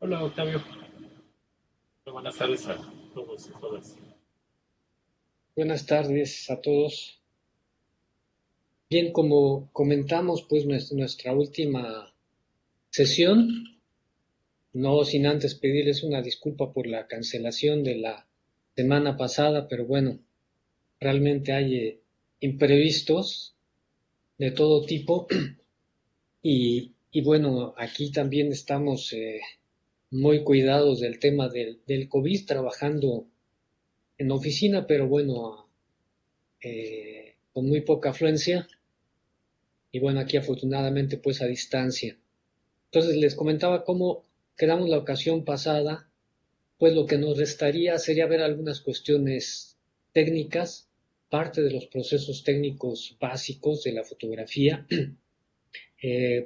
Hola Octavio, buenas tardes a todos y todas. Buenas tardes a todos. Bien, como comentamos, pues nuestra última sesión, no sin antes pedirles una disculpa por la cancelación de la semana pasada, pero bueno, realmente hay imprevistos de todo tipo y bueno, aquí también estamos muy cuidados del tema del COVID, trabajando en oficina, pero bueno, con muy poca afluencia. Y bueno, aquí afortunadamente pues a distancia. Entonces les comentaba cómo quedamos la ocasión pasada, pues lo que nos restaría sería ver algunas cuestiones técnicas, parte de los procesos técnicos básicos de la fotografía,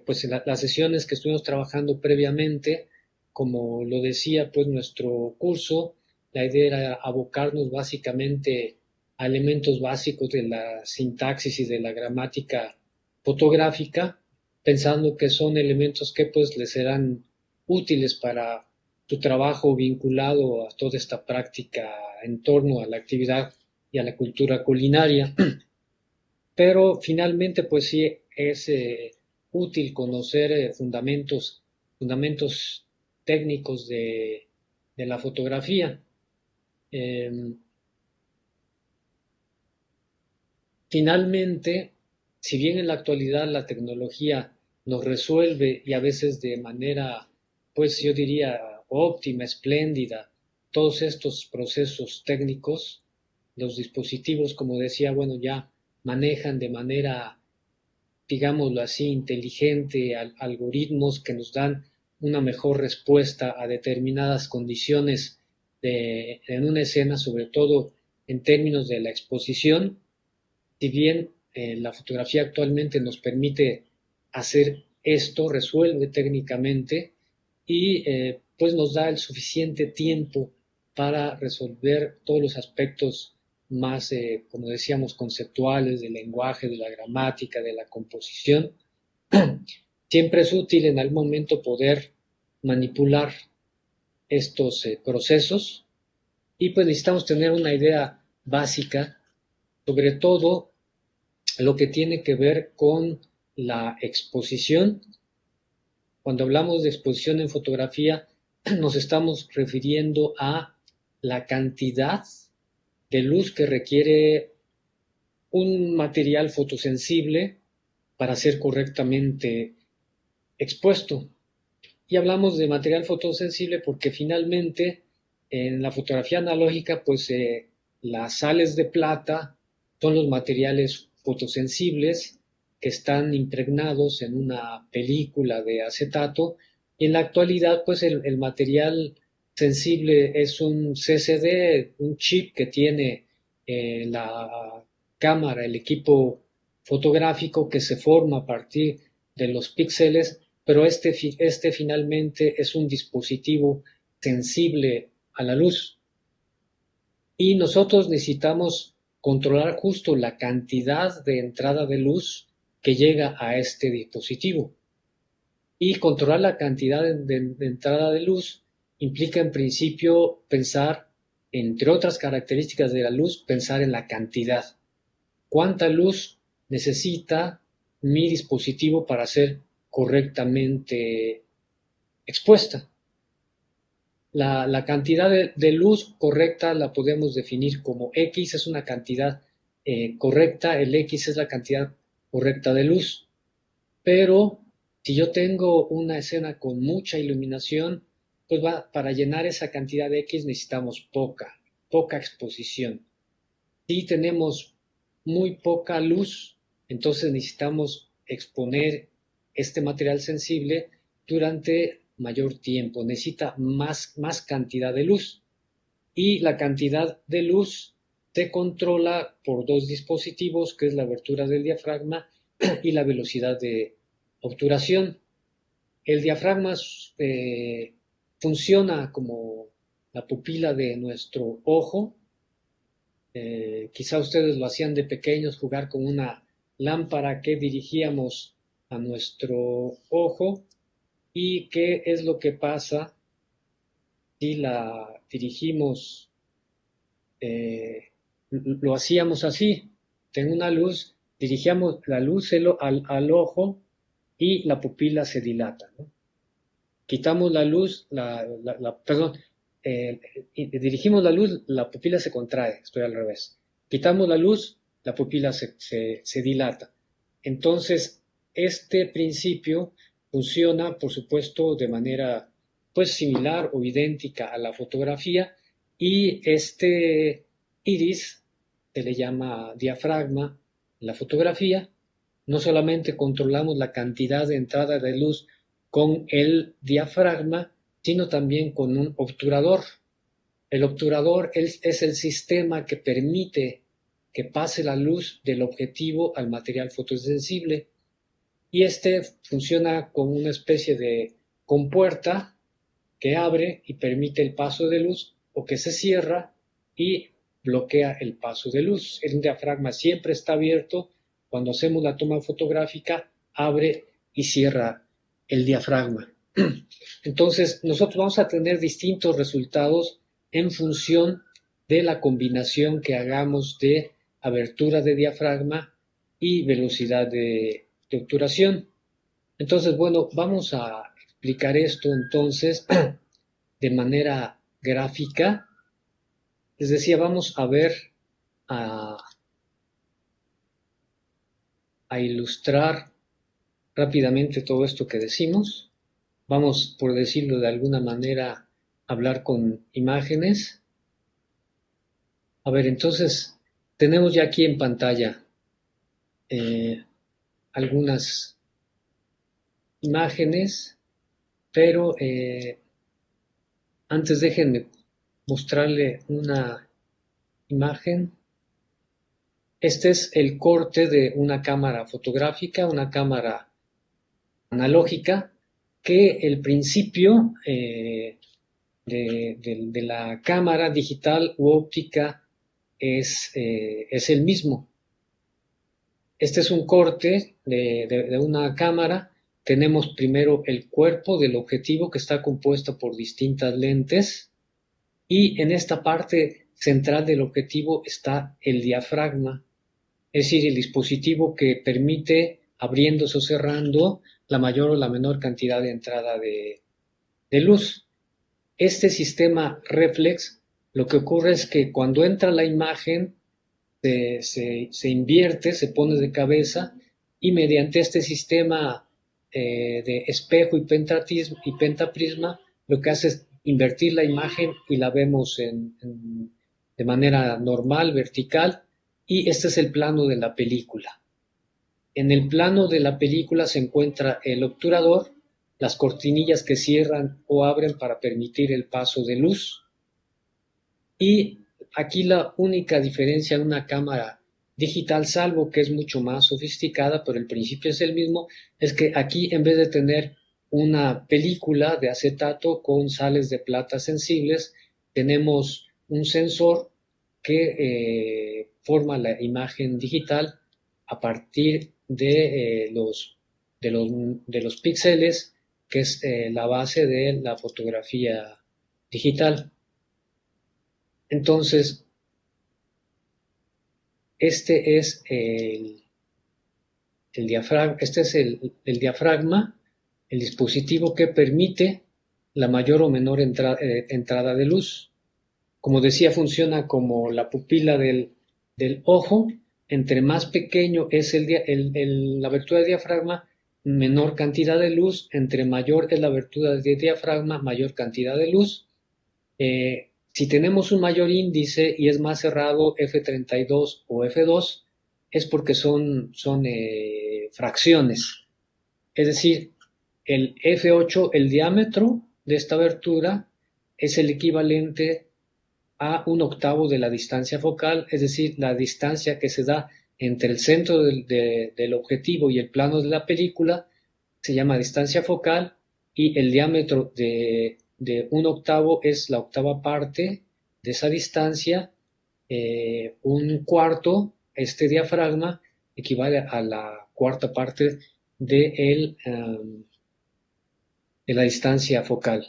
pues en las sesiones que estuvimos trabajando previamente, como lo decía pues nuestro curso, la idea era abocarnos básicamente a elementos básicos de la sintaxis y de la gramática fotográfica, pensando que son elementos que pues les serán útiles para tu trabajo vinculado a toda esta práctica en torno a la actividad y a la cultura culinaria. Pero finalmente, pues sí, es útil conocer fundamentos técnicos de la fotografía. Eh, Finalmente, si bien en la actualidad la tecnología nos resuelve y a veces de manera, pues yo diría, óptima, espléndida, todos estos procesos técnicos, los dispositivos, como decía, bueno, ya manejan de manera, digámoslo así, inteligente, algoritmos que nos dan una mejor respuesta a determinadas condiciones en una escena, sobre todo en términos de la exposición. Si bien la fotografía actualmente nos permite hacer esto, resuelve técnicamente y pues nos da el suficiente tiempo para resolver todos los aspectos más, como decíamos, conceptuales del lenguaje, de la gramática, de la composición. Siempre es útil en algún momento poder manipular estos procesos y pues necesitamos tener una idea básica, sobre todo lo que tiene que ver con la exposición. Cuando hablamos de exposición en fotografía, nos estamos refiriendo a la cantidad de luz que requiere un material fotosensible para ser correctamente expuesto. Y hablamos de material fotosensible porque finalmente en la fotografía analógica, pues las sales de plata son los materiales fotosensibles que están impregnados en una película de acetato. Y en la actualidad, pues el material sensible es un CCD, un chip que tiene la cámara, el equipo fotográfico que se forma a partir de los píxeles, pero este finalmente es un dispositivo sensible a la luz y nosotros necesitamos controlar justo la cantidad de entrada de luz que llega a este dispositivo. Y controlar la cantidad de entrada de luz implica en principio pensar, entre otras características de la luz, pensar en la cantidad. ¿Cuánta luz necesita mi dispositivo para ser correctamente expuesta? La cantidad de luz correcta la podemos definir como X, es una cantidad correcta, el X es la cantidad correcta de luz. Pero si yo tengo una escena con mucha iluminación, pues para llenar esa cantidad de X necesitamos poca exposición. Si tenemos muy poca luz, entonces necesitamos exponer este material sensible durante mayor tiempo, necesita más cantidad de luz. Y la cantidad de luz se controla por dos dispositivos, que es la abertura del diafragma y la velocidad de obturación. El diafragma funciona como la pupila de nuestro ojo. Quizá ustedes lo hacían de pequeños, jugar con una lámpara que dirigíamos a nuestro ojo. ¿Y qué es lo que pasa si la dirigimos, lo hacíamos así. Tengo una luz, dirigíamos la luz al ojo y la pupila se dilata, ¿no? Quitamos la luz, perdón, dirigimos la luz, la pupila se contrae, estoy al revés. Quitamos la luz, la pupila se dilata. Entonces, este principio funciona, por supuesto, de manera pues similar o idéntica a la fotografía, y este iris se le llama diafragma en la fotografía. No solamente controlamos la cantidad de entrada de luz con el diafragma, sino también con un obturador. El obturador es el sistema que permite que pase la luz del objetivo al material fotosensible, y este funciona como una especie de compuerta que abre y permite el paso de luz, o que se cierra y bloquea el paso de luz. El diafragma siempre está abierto. Cuando hacemos la toma fotográfica, abre y cierra el diafragma. Entonces, nosotros vamos a tener distintos resultados en función de la combinación que hagamos de abertura de diafragma y velocidad de obturación. Entonces, bueno, vamos a explicar esto entonces de manera gráfica. Les decía, vamos a ver, a, a ilustrar rápidamente todo esto que decimos. Vamos, por decirlo de alguna manera, a hablar con imágenes. A ver, entonces, tenemos ya aquí en pantalla algunas imágenes, pero antes déjenme mostrarle una imagen. Este es el corte de una cámara fotográfica, una cámara analógica, que el principio de la cámara digital u óptica es el mismo. Este es un corte de una cámara. Tenemos primero el cuerpo del objetivo, que está compuesto por distintas lentes, y en esta parte central del objetivo está el diafragma, es decir, el dispositivo que permite, abriéndose o cerrando, la mayor o la menor cantidad de entrada de luz. Este sistema reflex, lo que ocurre es que cuando entra la imagen, se invierte, se pone de cabeza, y mediante este sistema de espejo y pentaprisma, lo que hace es invertir la imagen y la vemos de manera normal, vertical, y este es el plano de la película. En el plano de la película se encuentra el obturador, las cortinillas que cierran o abren para permitir el paso de luz, y aquí la única diferencia en una cámara digital, salvo que es mucho más sofisticada, pero el principio es el mismo, es que aquí, en vez de tener una película de acetato con sales de plata sensibles, tenemos un sensor que forma la imagen digital a partir de los píxeles, que es la base de la fotografía digital. Entonces, este es el diafragma, el dispositivo que permite la mayor o menor entrada de luz. Como decía, funciona como la pupila del ojo. Entre más pequeño es la abertura de diafragma, menor cantidad de luz. Entre mayor es la abertura de diafragma, mayor cantidad de luz. Si tenemos un mayor índice y es más cerrado, F32 o F2, es porque son fracciones. Es decir, el F8, el diámetro de esta abertura, es el equivalente a 1/8 de la distancia focal, es decir, la distancia que se da entre el centro del objetivo y el plano de la película se llama distancia focal, y el diámetro de 1/8 es la octava parte de esa distancia. Un cuarto, este diafragma, equivale a la cuarta parte de la distancia focal.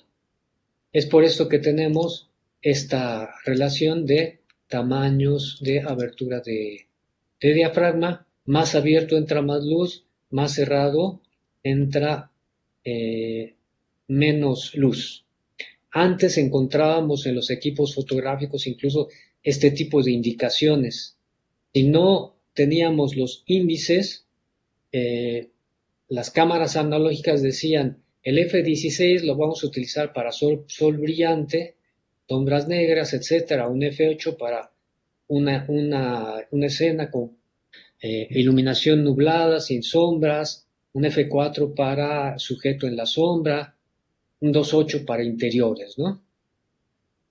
Es por esto que tenemos esta relación de tamaños de abertura de diafragma. Más abierto entra más luz, más cerrado entra menos luz. Antes encontrábamos en los equipos fotográficos incluso este tipo de indicaciones. Si no teníamos los índices, las cámaras analógicas decían el F16 lo vamos a utilizar para sol brillante, sombras negras, etcétera, un F8 para una escena con iluminación nublada, sin sombras, un F4 para sujeto en la sombra, un 2.8 para interiores, ¿no?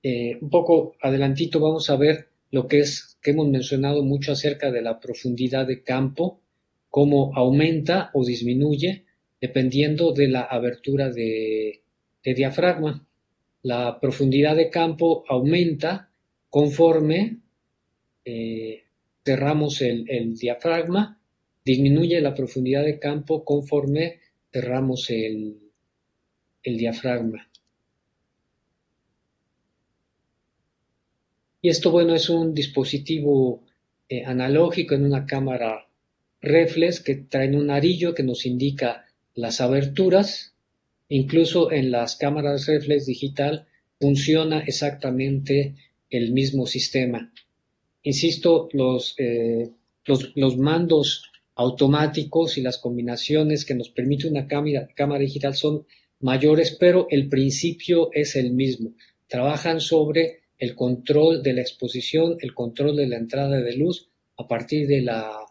Un poco adelantito vamos a ver lo que hemos mencionado mucho acerca de la profundidad de campo, cómo aumenta o disminuye dependiendo de la abertura de diafragma. La profundidad de campo aumenta conforme cerramos el diafragma, disminuye la profundidad de campo conforme cerramos el diafragma. Y esto, bueno, es un dispositivo analógico en una cámara reflex que trae un arillo que nos indica las aberturas. Incluso en las cámaras reflex digital funciona exactamente el mismo sistema. Insisto, los mandos automáticos y las combinaciones que nos permite una cámara digital son mayores, pero el principio es el mismo. Trabajan sobre el control de la exposición, el control de la entrada de luz a partir de la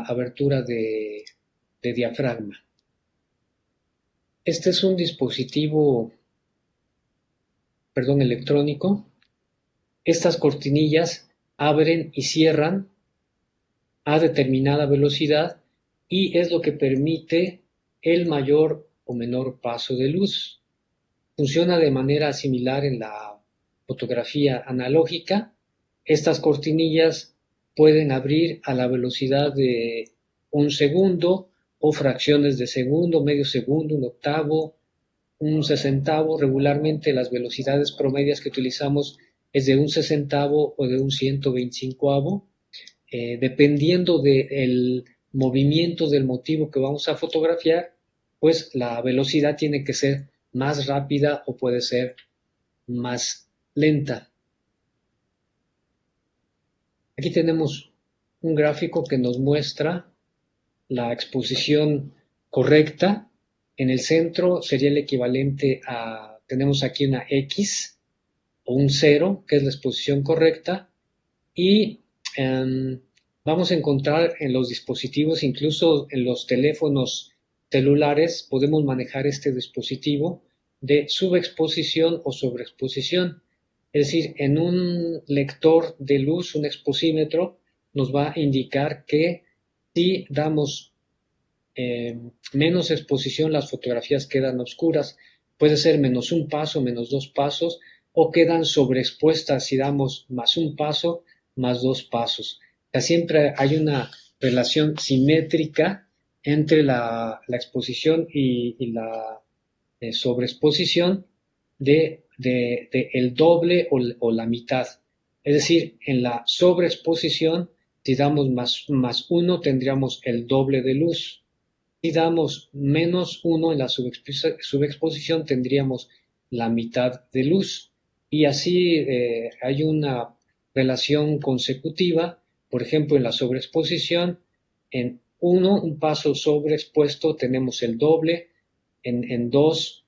abertura de diafragma. Este es un dispositivo, electrónico. Estas cortinillas abren y cierran a determinada velocidad y es lo que permite el mayor o menor paso de luz. Funciona de manera similar en la fotografía analógica. Estas cortinillas pueden abrir a la velocidad de 1 segundo o fracciones de segundo, medio segundo, un octavo, un sesentavo. Regularmente las velocidades promedias que utilizamos es de un sesentavo o de un 125avo. Dependiendo del movimiento del motivo que vamos a fotografiar, pues la velocidad tiene que ser más rápida o puede ser más lenta. Aquí tenemos un gráfico que nos muestra la exposición correcta. En el centro sería el equivalente a, tenemos aquí una X o un 0, que es la exposición correcta, y vamos a encontrar en los dispositivos, incluso en los teléfonos celulares, podemos manejar este dispositivo de subexposición o sobreexposición. Es decir, en un lector de luz, un exposímetro, nos va a indicar que si damos menos exposición, las fotografías quedan oscuras. Puede ser menos un paso, menos 2 pasos, o quedan sobreexpuestas si damos más un paso, más 2 pasos. O sea, siempre hay una relación simétrica entre la exposición y la sobreexposición de el doble o la mitad. Es decir, en la sobreexposición, si damos más 1, tendríamos el doble de luz. Si damos menos 1 en la subexposición, tendríamos la mitad de luz. Y así hay una relación consecutiva. Por ejemplo, en la sobreexposición, en 1, un paso sobreexpuesto, tenemos el doble. En 2,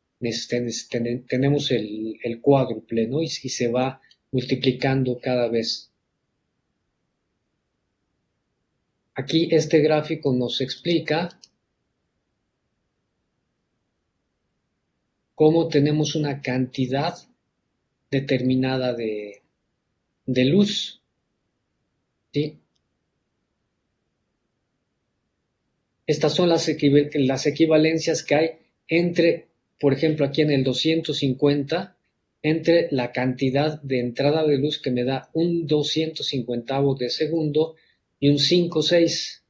tenemos el cuádruple, ¿no? Y se va multiplicando cada vez. Aquí este gráfico nos explica cómo tenemos una cantidad determinada de luz, ¿sí? Estas son las equivalencias que hay entre, por ejemplo, aquí en el 250, entre la cantidad de entrada de luz que me da un 250avo de segundo y un 5/6.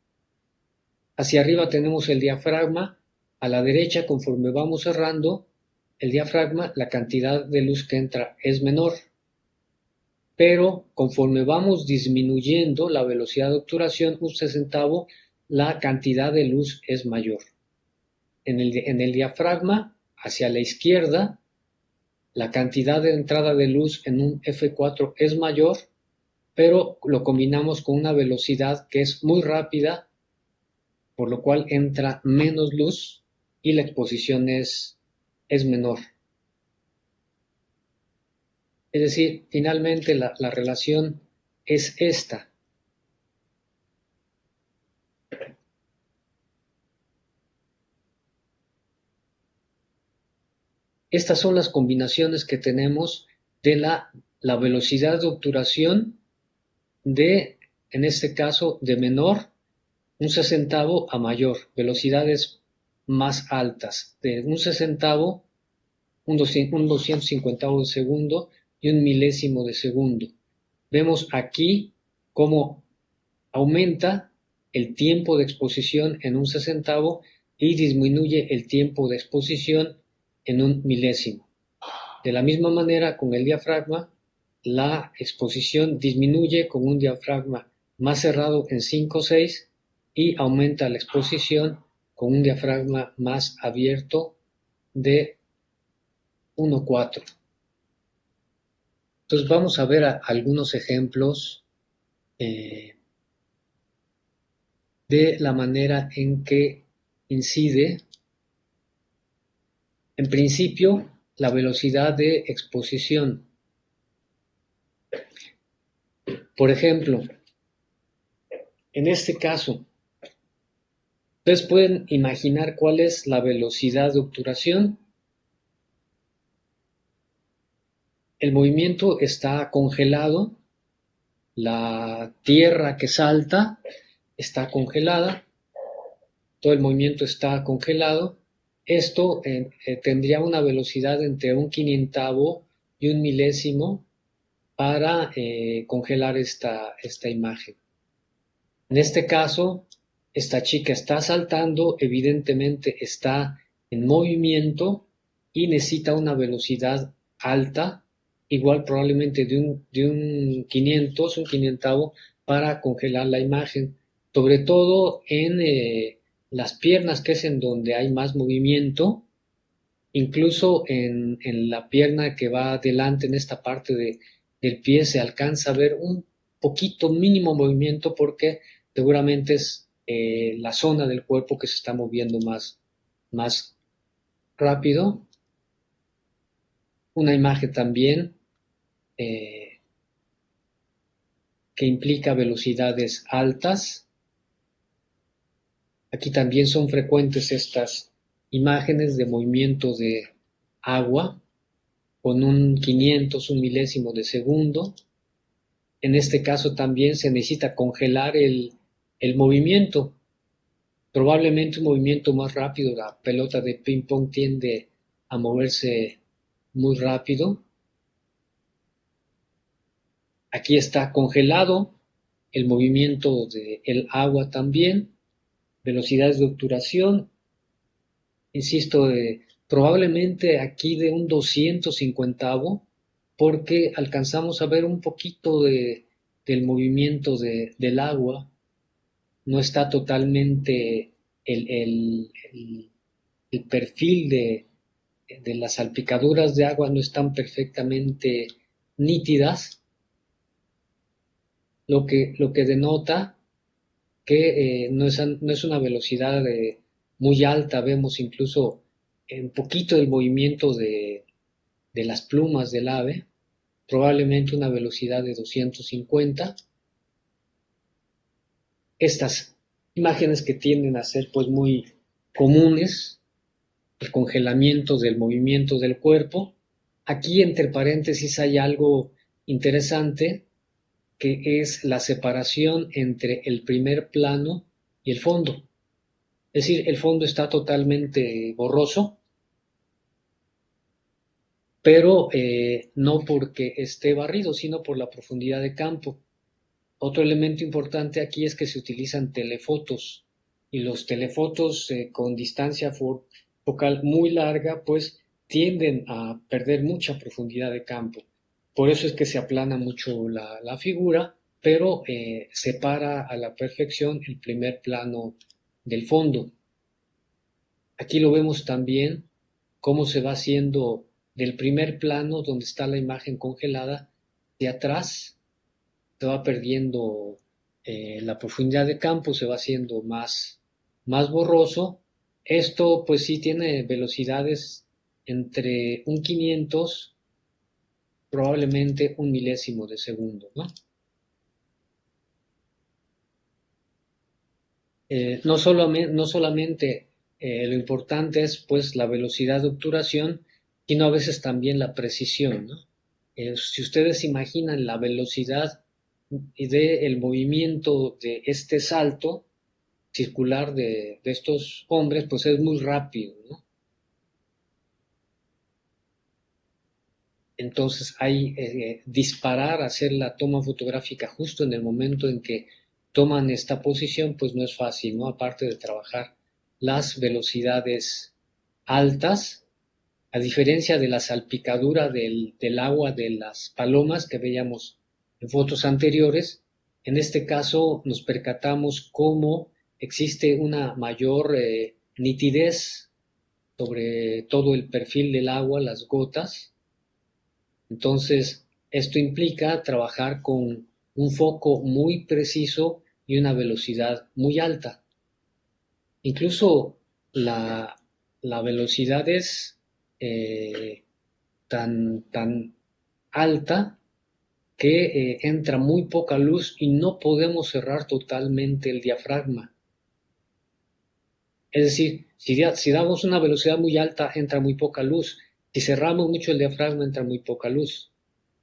Hacia arriba tenemos el diafragma, a la derecha, conforme vamos cerrando, el diafragma, la cantidad de luz que entra es menor, pero conforme vamos disminuyendo la velocidad de obturación, un sesentavo, la cantidad de luz es mayor. En el diafragma, hacia la izquierda, la cantidad de entrada de luz en un F4 es mayor, pero lo combinamos con una velocidad que es muy rápida, por lo cual entra menos luz y la exposición es menor. Es decir, finalmente la relación es esta. Estas son las combinaciones que tenemos de la velocidad de obturación en este caso, de menor, un sesentavo, a mayor, velocidades más altas, de un sesentavo, un 250 de segundo y un milésimo de segundo. Vemos aquí cómo aumenta el tiempo de exposición en un sesentavo y disminuye el tiempo de exposición en un milésimo. De la misma manera, con el diafragma, la exposición disminuye con un diafragma más cerrado en 5,6 y aumenta la exposición con un diafragma más abierto de 1,4. Entonces vamos a ver algunos ejemplos de la manera en que incide, en principio, la velocidad de exposición. Por ejemplo, en este caso, ustedes pueden imaginar cuál es la velocidad de obturación. El movimiento está congelado, la tierra que salta está congelada, todo el movimiento está congelado. Esto tendría una velocidad entre un quinientavo y un milésimo para congelar esta imagen. En este caso, esta chica está saltando, evidentemente está en movimiento y necesita una velocidad alta, igual probablemente de un 500, un quinientavo, para congelar la imagen, sobre todo en las piernas, que es en donde hay más movimiento, incluso en la pierna que va adelante, en esta parte del pie, se alcanza a ver un poquito mínimo movimiento porque seguramente es la zona del cuerpo que se está moviendo más rápido. Una imagen también que implica velocidades altas. Aquí también son frecuentes estas imágenes de movimiento de agua con un 500, un milésimo de segundo. En este caso también se necesita congelar el movimiento. Probablemente un movimiento más rápido, la pelota de ping pong tiende a moverse muy rápido. Aquí está congelado el movimiento del agua también, velocidades de obturación, insisto, probablemente aquí de un 250avo, porque alcanzamos a ver un poquito del movimiento del agua. No está totalmente el perfil de las salpicaduras de agua, no están perfectamente nítidas, lo que denota que no es una velocidad muy alta. Vemos incluso un poquito del movimiento de las plumas del ave, probablemente una velocidad de 250. Estas imágenes que tienden a ser pues muy comunes, el congelamiento del movimiento del cuerpo. Aquí entre paréntesis hay algo interesante, que es la separación entre el primer plano y el fondo. Es decir, el fondo está totalmente borroso, pero no porque esté barrido, sino por la profundidad de campo. Otro elemento importante aquí es que se utilizan telefotos, y los telefotos con distancia focal muy larga, pues tienden a perder mucha profundidad de campo. Por eso es que se aplana mucho la figura, pero separa a la perfección el primer plano del fondo. Aquí lo vemos también cómo se va haciendo del primer plano donde está la imagen congelada, de atrás se va perdiendo la profundidad de campo, se va haciendo más borroso. Esto pues sí tiene velocidades entre un 500, probablemente un milésimo de segundo, ¿no? No solamente lo importante es pues la velocidad de obturación, sino a veces también la precisión, ¿no? Si ustedes imaginan la velocidad del movimiento de este salto circular de estos hombres, pues es muy rápido, ¿no? Entonces hay disparar, hacer la toma fotográfica justo en el momento en que toman esta posición, pues no es fácil, ¿no? Aparte de trabajar las velocidades altas, a diferencia de la salpicadura del agua de las palomas que veíamos en fotos anteriores, en este caso nos percatamos cómo existe una mayor nitidez sobre todo el perfil del agua, las gotas. Entonces, esto implica trabajar con un foco muy preciso y una velocidad muy alta. Incluso la, la velocidad es tan alta que entra muy poca luz y no podemos cerrar totalmente el diafragma. Es decir, si damos una velocidad muy alta, entra muy poca luz. Si cerramos mucho el diafragma, entra muy poca luz.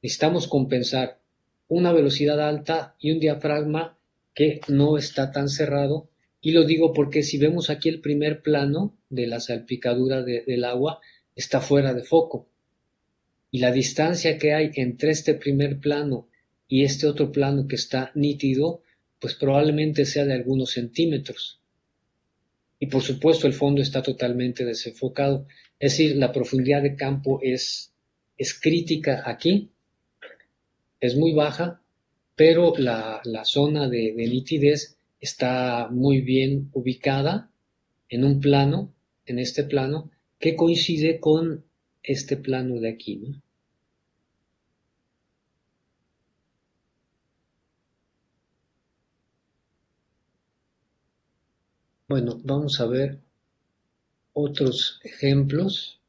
Necesitamos compensar una velocidad alta y un diafragma que no está tan cerrado. Y lo digo porque si vemos aquí el primer plano de la salpicadura del agua, está fuera de foco. Y la distancia que hay entre este primer plano y este otro plano que está nítido, pues probablemente sea de algunos centímetros. Y por supuesto el fondo está totalmente desenfocado. Es decir, la profundidad de campo es crítica aquí, es muy baja, pero la zona de nitidez está muy bien ubicada en un plano, en este plano, que coincide con este plano de aquí, ¿no? Bueno, vamos a ver otros ejemplos.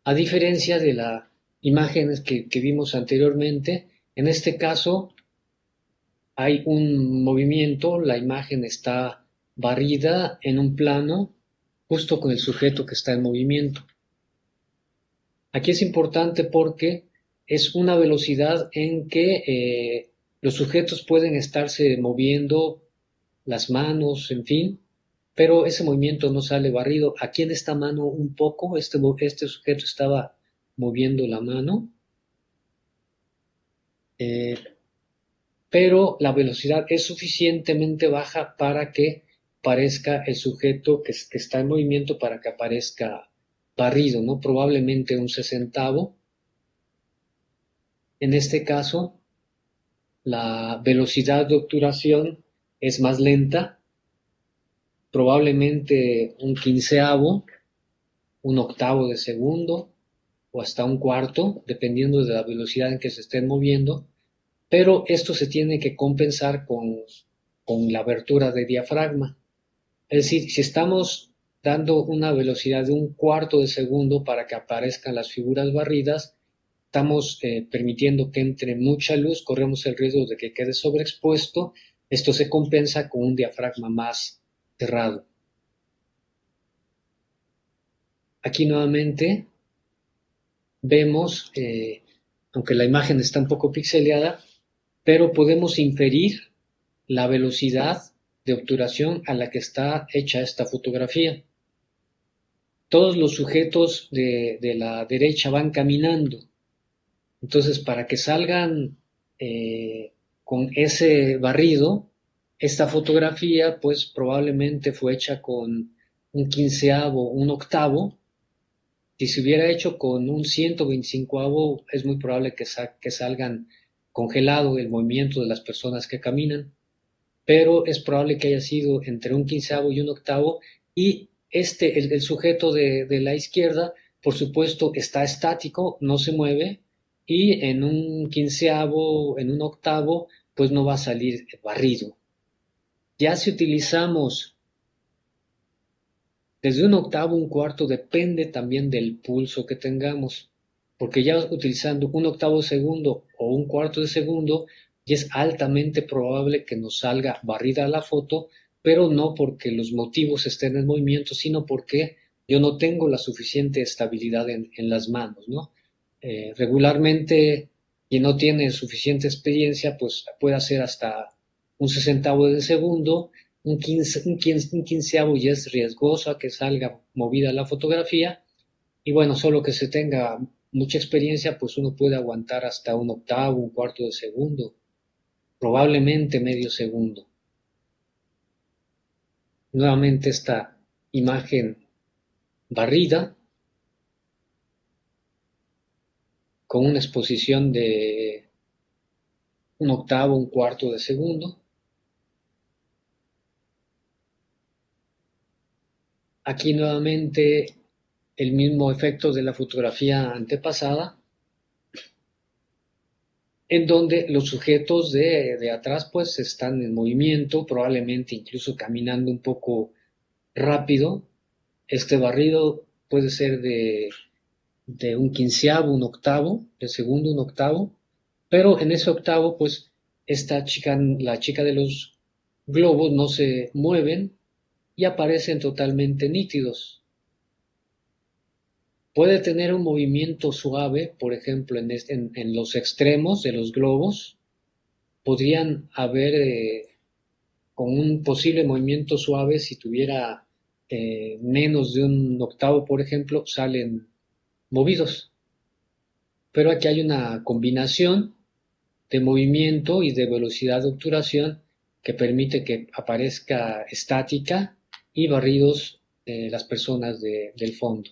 A diferencia de las imágenes que vimos anteriormente, en este caso hay un movimiento, la imagen está barrida en un plano justo con el sujeto que está en movimiento. Aquí es importante porque es una velocidad en que los sujetos pueden estarse moviendo las manos, en fin, pero ese movimiento no sale barrido. Aquí en esta mano un poco, este sujeto estaba moviendo la mano, eh, pero la velocidad es suficientemente baja para que parezca el sujeto que está en movimiento para que aparezca barrido, ¿no? Probablemente un sesentavo. En este caso, la velocidad de obturación es más lenta, probablemente un quinceavo, un octavo de segundo o hasta un cuarto, dependiendo de la velocidad en que se estén moviendo, pero esto se tiene que compensar con la abertura de diafragma. Es decir, si estamos dando una velocidad de un cuarto de segundo para que aparezcan las figuras barridas, estamos permitiendo que entre mucha luz, corremos el riesgo de que quede sobreexpuesto. Esto se compensa con un diafragma más cerrado. Aquí nuevamente vemos, aunque la imagen está un poco pixeleada, pero podemos inferir la velocidad de obturación a la que está hecha esta fotografía. Todos los sujetos de la derecha van caminando. Entonces, para que salgan con ese barrido, esta fotografía pues probablemente fue hecha con un quinceavo, un octavo. Si se hubiera hecho con un 125avo, es muy probable que salgan congelado el movimiento de las personas que caminan, pero es probable que haya sido entre un quinceavo y un octavo, y el sujeto de la izquierda, por supuesto, está estático, no se mueve, y en un quinceavo, en un octavo, pues no va a salir barrido. Ya si utilizamos desde un octavo, un cuarto, depende también del pulso que tengamos, porque ya utilizando un octavo segundo o un cuarto de segundo, ya es altamente probable que nos salga barrida la foto, pero no porque los motivos estén en movimiento, sino porque yo no tengo la suficiente estabilidad en las manos, ¿no? Regularmente, quien no tiene suficiente experiencia, pues puede hacer hasta un sesentavo de segundo, un quinceavo ya es riesgoso a que salga movida la fotografía, y bueno, solo que se tenga mucha experiencia, pues uno puede aguantar hasta un octavo, un cuarto de segundo, probablemente medio segundo. Nuevamente esta imagen barrida con una exposición de un octavo, un cuarto de segundo. Aquí nuevamente el mismo efecto de la fotografía antepasada, en donde los sujetos de atrás pues están en movimiento, probablemente incluso caminando un poco rápido. Este barrido puede ser de un quinceavo, un octavo, de segundo, un octavo, pero en ese octavo pues esta chica, la chica de los globos no se mueven y aparecen totalmente nítidos. Puede tener un movimiento suave, por ejemplo, en los extremos de los globos, podrían haber con un posible movimiento suave, si tuviera menos de un octavo, por ejemplo, salen movidos. Pero aquí hay una combinación de movimiento y de velocidad de obturación que permite que aparezca estática y barridos las personas del fondo.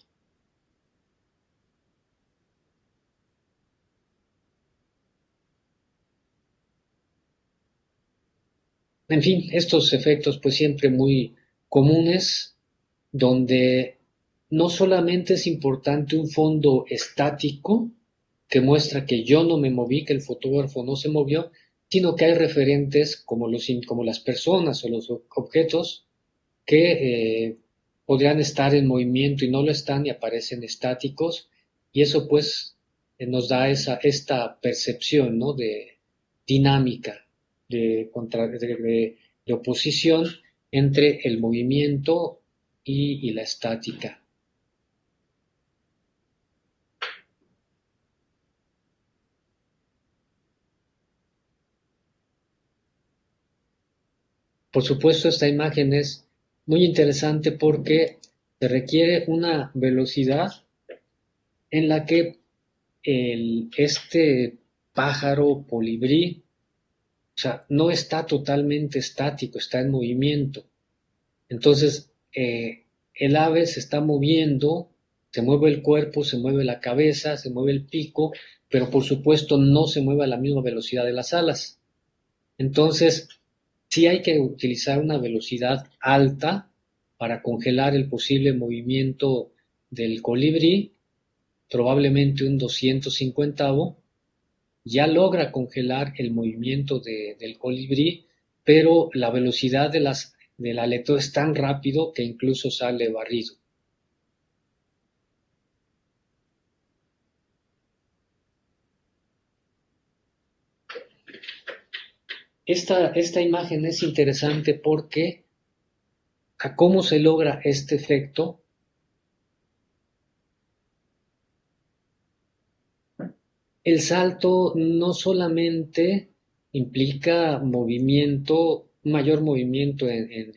En fin, estos efectos pues siempre muy comunes, donde no solamente es importante un fondo estático que muestra que yo no me moví, que el fotógrafo no se movió, sino que hay referentes como las personas o los objetos que podrían estar en movimiento y no lo están y aparecen estáticos, y eso pues nos da esta percepción, ¿no?, de dinámica, de oposición entre el movimiento y la estática. Por supuesto, esta imagen es muy interesante porque se requiere una velocidad en la que este pájaro colibrí, o sea, no está totalmente estático, está en movimiento. Entonces, el ave se está moviendo, se mueve el cuerpo, se mueve la cabeza, se mueve el pico, pero por supuesto no se mueve a la misma velocidad de las alas. Entonces, sí hay que utilizar una velocidad alta para congelar el posible movimiento del colibrí, probablemente un 250avo, ya logra congelar el movimiento del colibrí, pero la velocidad del aleteo es tan rápido que incluso sale barrido. Esta imagen es interesante porque a cómo se logra este efecto. El salto no solamente implica movimiento, mayor movimiento en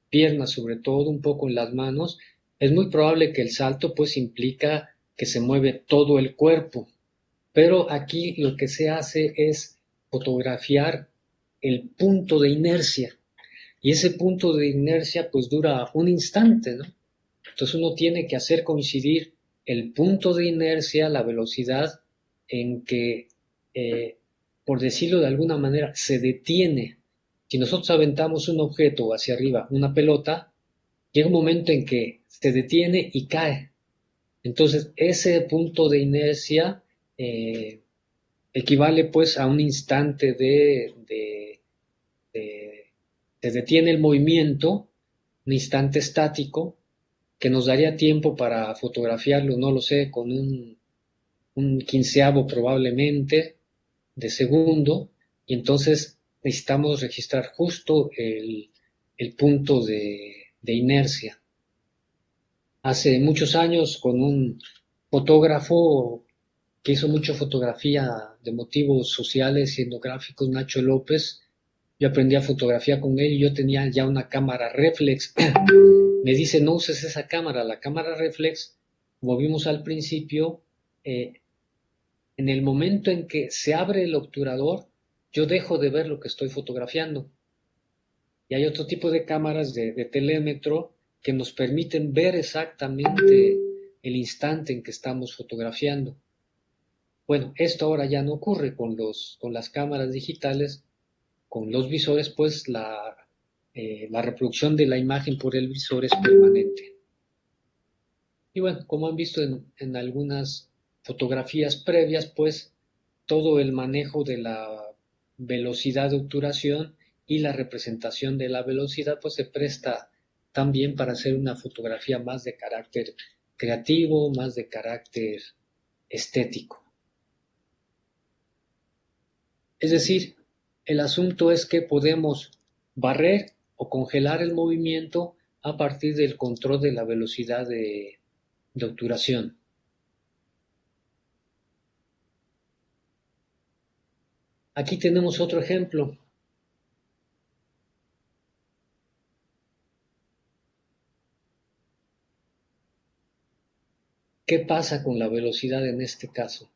piernas, sobre todo un poco en las manos. Es muy probable que el salto pues implica que se mueve todo el cuerpo, pero aquí lo que se hace es fotografiar el punto de inercia, y ese punto de inercia pues dura un instante, ¿no? Entonces uno tiene que hacer coincidir el punto de inercia, la velocidad en que, por decirlo de alguna manera, se detiene. Si nosotros aventamos un objeto hacia arriba, una pelota, llega un momento en que se detiene y cae. Entonces ese punto de inercia equivale pues a un instante de- se detiene el movimiento, un instante estático, que nos daría tiempo para fotografiarlo, no lo sé, con un quinceavo probablemente de segundo, y entonces necesitamos registrar justo el punto de inercia. Hace muchos años con un fotógrafo que hizo mucha fotografía de motivos sociales y etnográficos, Nacho López, yo aprendí a fotografiar con él y yo tenía ya una cámara reflex. Me dice, no uses esa cámara, la cámara reflex, como vimos al principio, eh, en el momento en que se abre el obturador, yo dejo de ver lo que estoy fotografiando. Y hay otro tipo de cámaras de telémetro que nos permiten ver exactamente el instante en que estamos fotografiando. Bueno, esto ahora ya no ocurre con las cámaras digitales, con los visores, pues la reproducción de la imagen por el visor es permanente. Y bueno, como han visto en algunas fotografías previas, pues todo el manejo de la velocidad de obturación y la representación de la velocidad, pues se presta también para hacer una fotografía más de carácter creativo, más de carácter estético. Es decir, el asunto es que podemos barrer o congelar el movimiento a partir del control de la velocidad de obturación. Aquí tenemos otro ejemplo. ¿Qué pasa con la velocidad en este caso?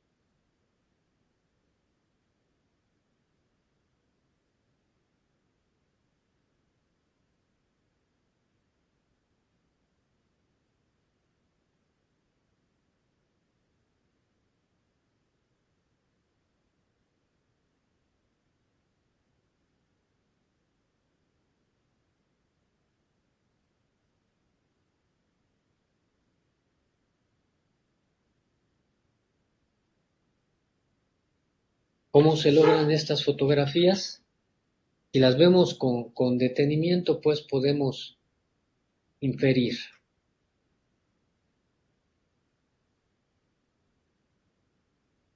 ¿Cómo se logran estas fotografías? Si las vemos con detenimiento, pues podemos inferir.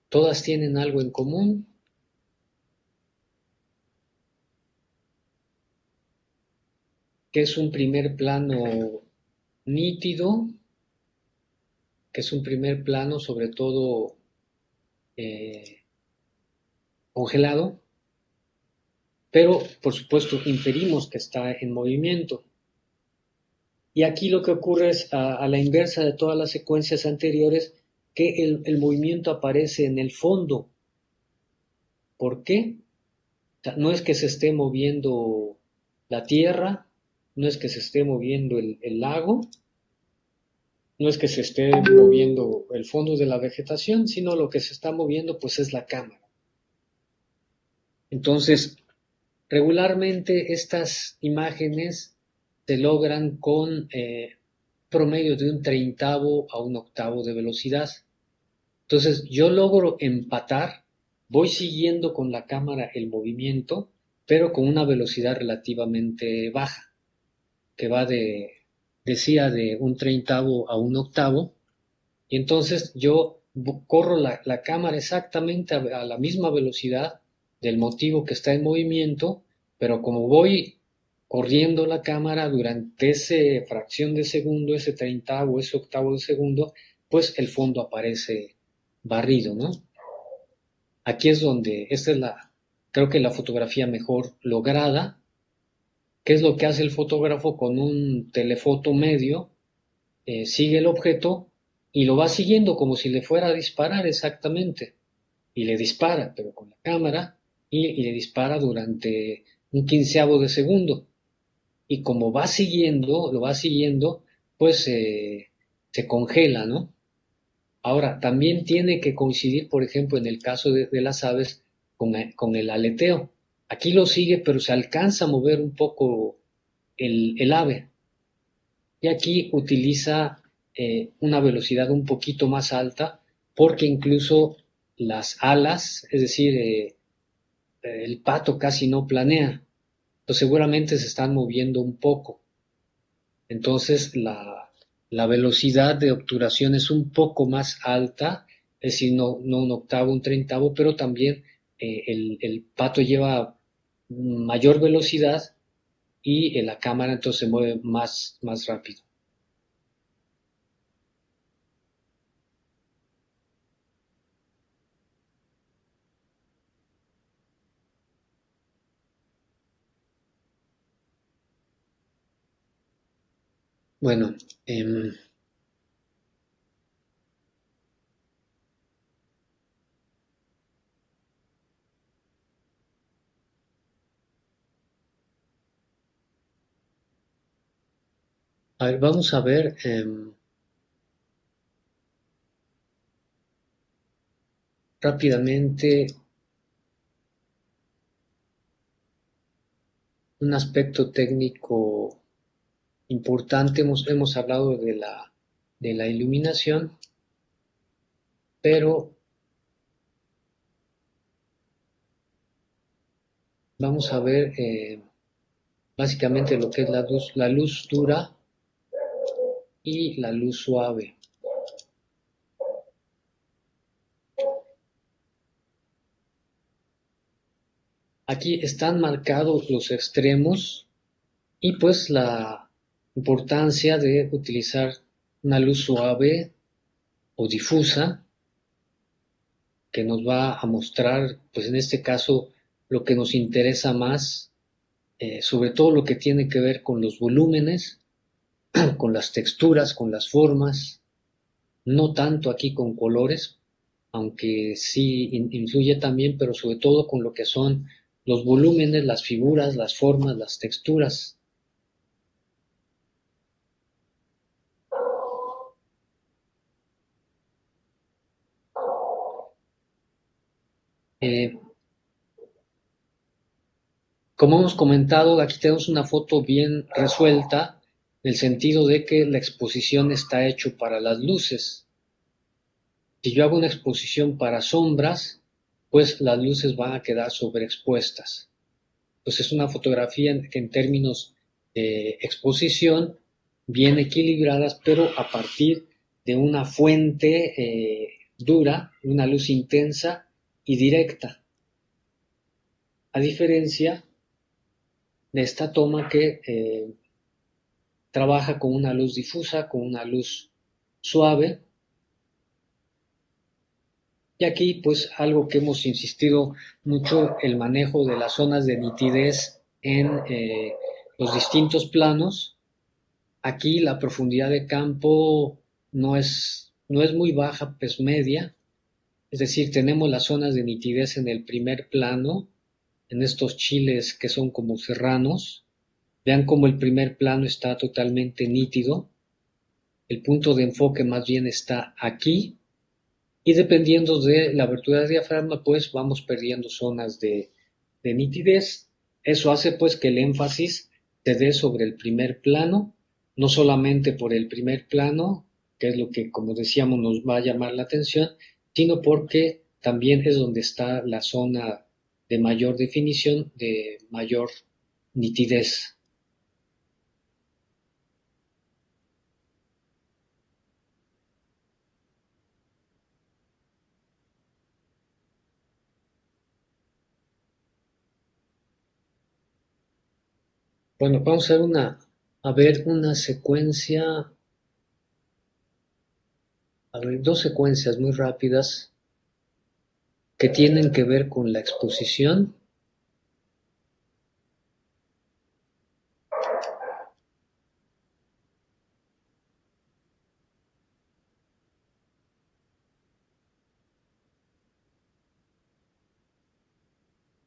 Todas tienen algo en común, que es un primer plano nítido, que es un primer plano sobre todo eh, congelado, pero por supuesto inferimos que está en movimiento. Y aquí lo que ocurre es a la inversa de todas las secuencias anteriores, que el movimiento aparece en el fondo. ¿Por qué? O sea, no es que se esté moviendo la tierra, no es que se esté moviendo el lago, no es que se esté moviendo el fondo de la vegetación, sino lo que se está moviendo pues es la cámara. Entonces, regularmente estas imágenes se logran con promedio de un treintavo a un octavo de velocidad. Entonces yo logro empatar, voy siguiendo con la cámara el movimiento, pero con una velocidad relativamente baja, que va decía, de un treintavo a un octavo, y entonces yo corro la cámara exactamente a la misma velocidad del motivo que está en movimiento, pero como voy corriendo la cámara durante esa fracción de segundo, ese treintavo, ese octavo de segundo, pues el fondo aparece barrido, ¿no? Aquí es donde, esta es creo que la fotografía mejor lograda. ¿Qué es lo que hace el fotógrafo con un telefoto medio? Sigue el objeto y lo va siguiendo como si le fuera a disparar exactamente. Y le dispara, pero con la cámara, y le dispara durante un quinceavo de segundo. Y como va siguiendo, lo va siguiendo, pues se congela, ¿no? Ahora, también tiene que coincidir, por ejemplo, en el caso de las aves, con el aleteo. Aquí lo sigue, pero se alcanza a mover un poco el ave. Y aquí utiliza una velocidad un poquito más alta porque incluso las alas, es decir, el pato casi no planea, pues seguramente se están moviendo un poco. Entonces la velocidad de obturación es un poco más alta, es decir, no un octavo, un treintavo, pero también el pato lleva mayor velocidad y la cámara entonces se mueve más rápido. Bueno, a ver, vamos a ver rápidamente un aspecto técnico importante. Hemos hablado de la iluminación, pero vamos a ver básicamente lo que es la luz dura y la luz suave. Aquí están marcados los extremos y pues la importancia de utilizar una luz suave o difusa que nos va a mostrar, pues en este caso, lo que nos interesa más, sobre todo lo que tiene que ver con los volúmenes, con las texturas, con las formas, no tanto aquí con colores, aunque sí influye también, pero sobre todo con lo que son los volúmenes, las figuras, las formas, las texturas. Eh, Como hemos comentado, aquí tenemos una foto bien resuelta, en el sentido de que la exposición está hecho para las luces. Si yo hago una exposición para sombras, pues las luces van a quedar sobreexpuestas. Pues es una fotografía que en términos de exposición bien equilibradas, pero a partir de una fuente dura, una luz intensa y directa. A diferencia de esta toma que trabaja con una luz difusa, con una luz suave. Y aquí, pues, algo que hemos insistido mucho, el manejo de las zonas de nitidez en los distintos planos. Aquí la profundidad de campo no es muy baja, pues media. Es decir, tenemos las zonas de nitidez en el primer plano, en estos chiles que son como serranos. Vean cómo el primer plano está totalmente nítido. El punto de enfoque más bien está aquí y dependiendo de la abertura del diafragma, pues vamos perdiendo zonas de nitidez. Eso hace pues que el énfasis se dé sobre el primer plano, no solamente por el primer plano, que es lo que, como decíamos, nos va a llamar la atención, sino porque también es donde está la zona de mayor definición, de mayor nitidez. Bueno, vamos a ver una secuencia, a ver, dos secuencias muy rápidas que tienen que ver con la exposición.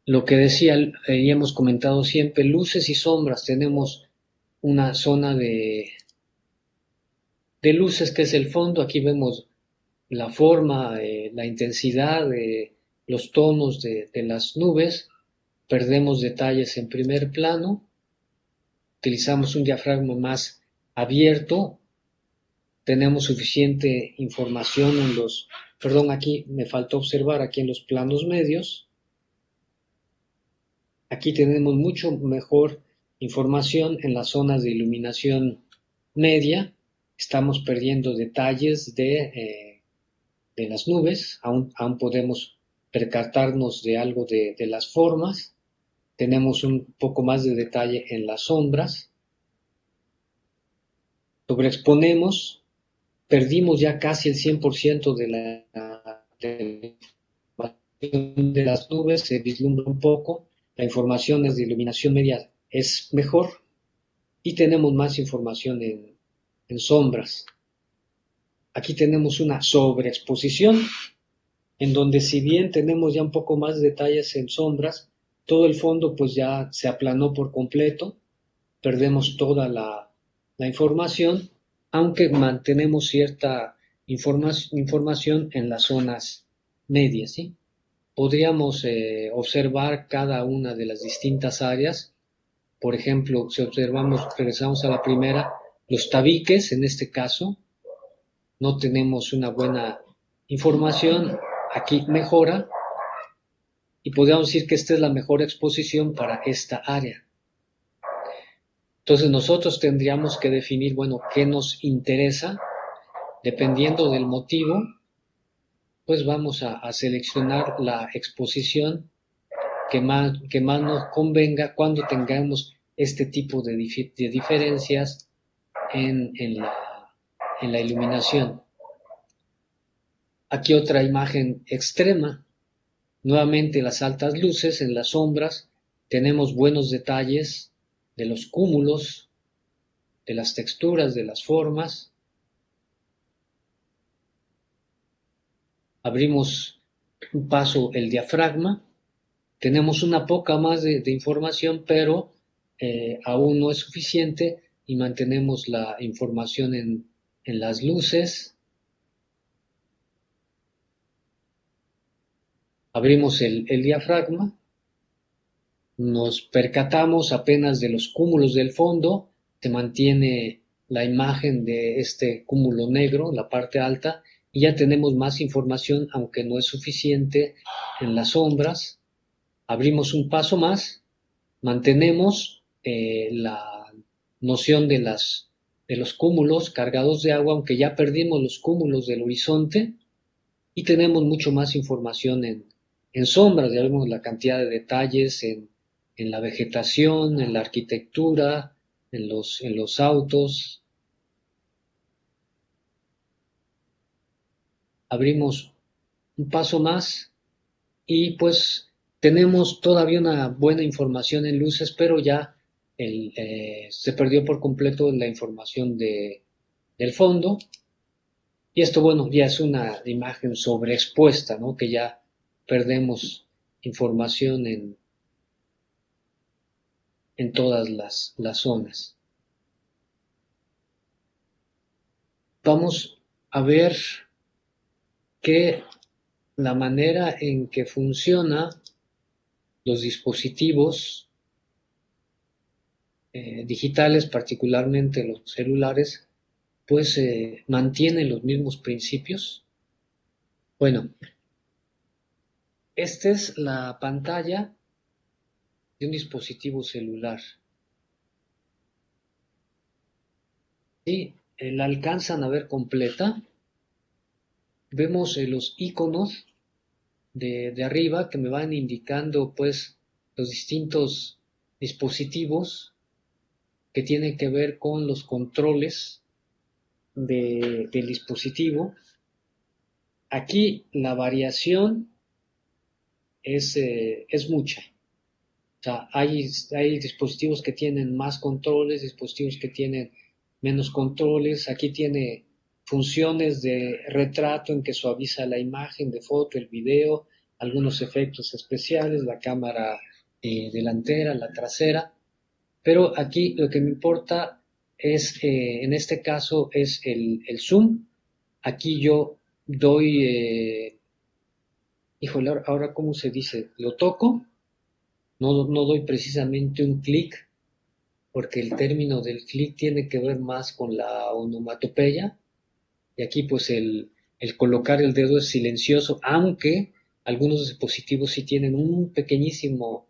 Lo que decía y hemos comentado siempre, luces y sombras. Tenemos una zona de luces, que es el fondo. Aquí vemos la forma, la intensidad, los tonos de las nubes. Perdemos detalles en primer plano. Utilizamos un diafragma más abierto. Tenemos suficiente información en los, perdón, aquí me faltó observar, aquí en los planos medios. Aquí tenemos mucho mejor información en las zonas de iluminación media. Estamos perdiendo detalles de las nubes, aún podemos percatarnos de algo de las formas. Tenemos un poco más de detalle en las sombras. Sobreexponemos, perdimos ya casi el 100% de las nubes, se vislumbra un poco. La información es de iluminación media, es mejor, y tenemos más información en sombras. Aquí tenemos una sobreexposición, en donde si bien tenemos ya un poco más de detalles en sombras, todo el fondo pues ya se aplanó por completo, perdemos toda la información, aunque mantenemos cierta información en las zonas medias, ¿sí? Podríamos observar cada una de las distintas áreas. Por ejemplo, si observamos, regresamos a la primera, los tabiques, en este caso, no tenemos una buena información. Aquí mejora y podríamos decir que esta es la mejor exposición para esta área. Entonces nosotros tendríamos que definir, bueno, qué nos interesa. Dependiendo del motivo, pues vamos a seleccionar la exposición que más nos convenga cuando tengamos este tipo de diferencias en la iluminación. Aquí otra imagen extrema. Nuevamente las altas luces, en las sombras tenemos buenos detalles de los cúmulos, de las texturas, de las formas. Abrimos un paso el diafragma. Tenemos una poca más de información, pero aún no es suficiente, y mantenemos la información en las luces. Abrimos el diafragma, nos percatamos apenas de los cúmulos del fondo, se mantiene la imagen de este cúmulo negro, la parte alta, y ya tenemos más información, aunque no es suficiente, en las sombras. Abrimos un paso más, mantenemos la noción de los cúmulos cargados de agua, aunque ya perdimos los cúmulos del horizonte, y tenemos mucho más información en sombras. Ya vemos la cantidad de detalles en la vegetación, en la arquitectura, en los autos. Abrimos un paso más y pues tenemos todavía una buena información en luces, pero ya se perdió por completo la información del fondo. Y esto, bueno, ya es una imagen sobreexpuesta, ¿no? Que ya perdemos información en todas las zonas. Vamos a ver que la manera en que funcionan los dispositivos digitales, particularmente los celulares, pues mantienen los mismos principios. Bueno, esta es la pantalla de un dispositivo celular. Sí, la alcanzan a ver completa. Vemos los iconos de arriba que me van indicando pues los distintos dispositivos que tienen que ver con los controles del dispositivo. Aquí la variación es mucha. O sea, hay dispositivos que tienen más controles, dispositivos que tienen menos controles. Aquí tiene funciones de retrato en que suaviza la imagen de foto, el video, algunos efectos especiales, la cámara delantera, la trasera. Pero aquí lo que me importa en este caso es el zoom. Aquí yo doy, híjole, ahora cómo se dice, lo toco, no doy precisamente un clic, porque el término del clic tiene que ver más con la onomatopeya, y aquí pues el colocar el dedo es silencioso, aunque algunos dispositivos sí tienen un pequeñísimo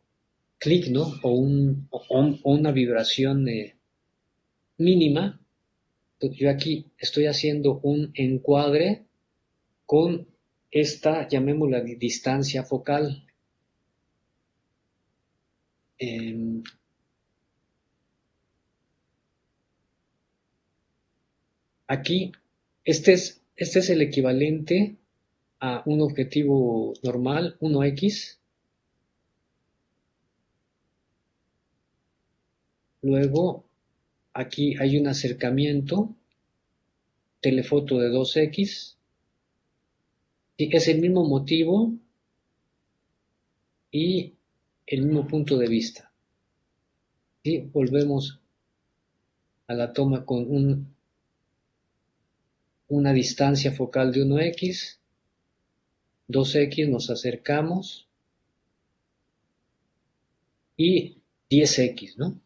clic, ¿no? O una vibración mínima. Entonces, yo aquí estoy haciendo un encuadre con esta, llamémosla distancia focal. Eh, Aquí, este es el equivalente a un objetivo normal, 1x. Luego, aquí hay un acercamiento, telefoto de 2x. Y es el mismo motivo y el mismo punto de vista. Y volvemos a la toma con una distancia focal de 1x, 2x, nos acercamos, y 10x, ¿no?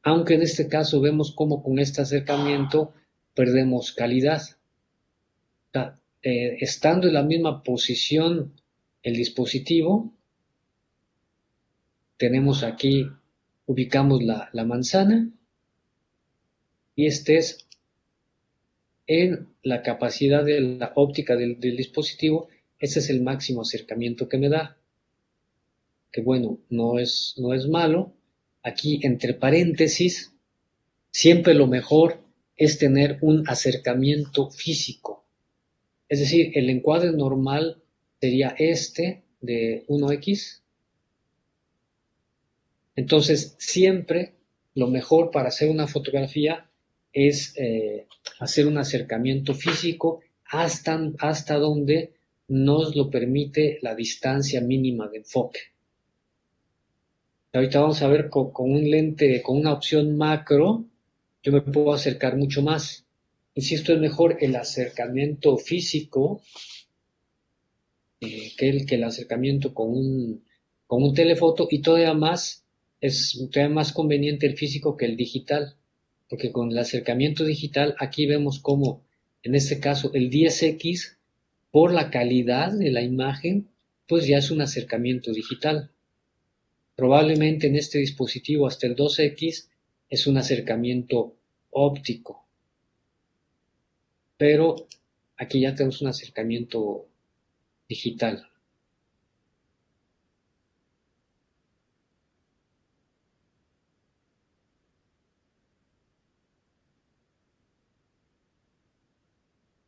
Aunque en este caso vemos cómo con este acercamiento perdemos calidad. O sea, estando en la misma posición el dispositivo, tenemos aquí, ubicamos la manzana, y este es en la capacidad de la óptica del dispositivo. Ese es el máximo acercamiento que me da, que bueno, no es malo. Aquí entre paréntesis, siempre lo mejor es tener un acercamiento físico. Es decir, el encuadre normal sería este de 1x. Entonces, siempre lo mejor para hacer una fotografía es hacer un acercamiento físico hasta donde nos lo permite la distancia mínima de enfoque. Ahorita vamos a ver con un lente, con una opción macro, yo me puedo acercar mucho más. Insisto, es mejor el acercamiento físico que el acercamiento con un telefoto, y todavía más, es todavía más conveniente el físico que el digital, porque con el acercamiento digital aquí vemos cómo, en este caso, el 10x, por la calidad de la imagen, pues ya es un acercamiento digital. Probablemente en este dispositivo hasta el 2x es un acercamiento óptico, pero aquí ya tenemos un acercamiento digital.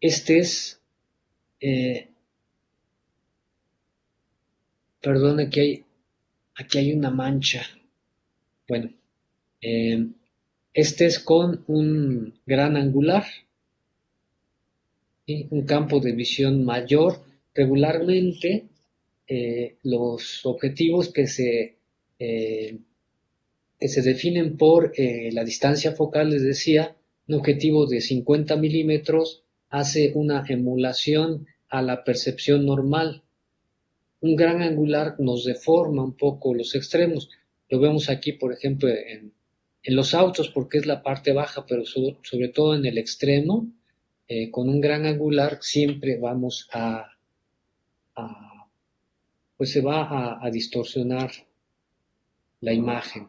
Este es, perdón, aquí hay una mancha. Bueno, eh, este es con un gran angular, ¿sí? Un campo de visión mayor. Regularmente, los objetivos eh, que se definen por la distancia focal, les decía, un objetivo de 50 milímetros hace una emulación a la percepción normal. Un gran angular nos deforma un poco los extremos. Lo vemos aquí, por ejemplo, en los autos, porque es la parte baja, pero sobre todo en el extremo, con un gran angular siempre vamos a pues se va a distorsionar la imagen.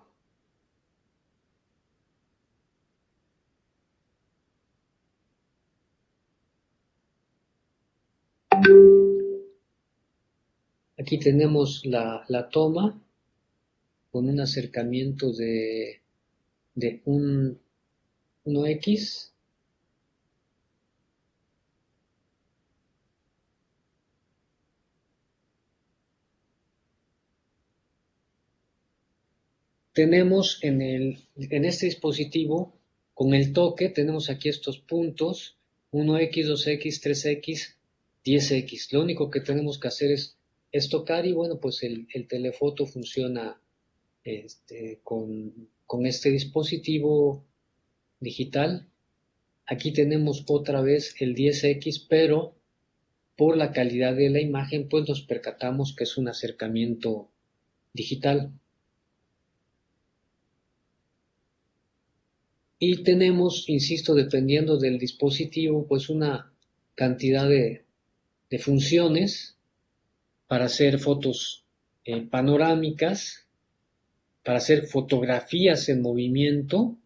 Aquí tenemos la toma con un acercamiento de 1x. Tenemos en este dispositivo, con el toque, tenemos aquí estos puntos, 1x, 2x, 3x, 10x. Lo único que tenemos que hacer es tocar, y bueno, pues el telefoto funciona con este dispositivo digital. Aquí tenemos otra vez el 10X, pero por la calidad de la imagen, pues nos percatamos que es un acercamiento digital. Y tenemos, insisto, dependiendo del dispositivo, pues una cantidad de funciones para hacer fotos panorámicas, para hacer fotografías en movimiento,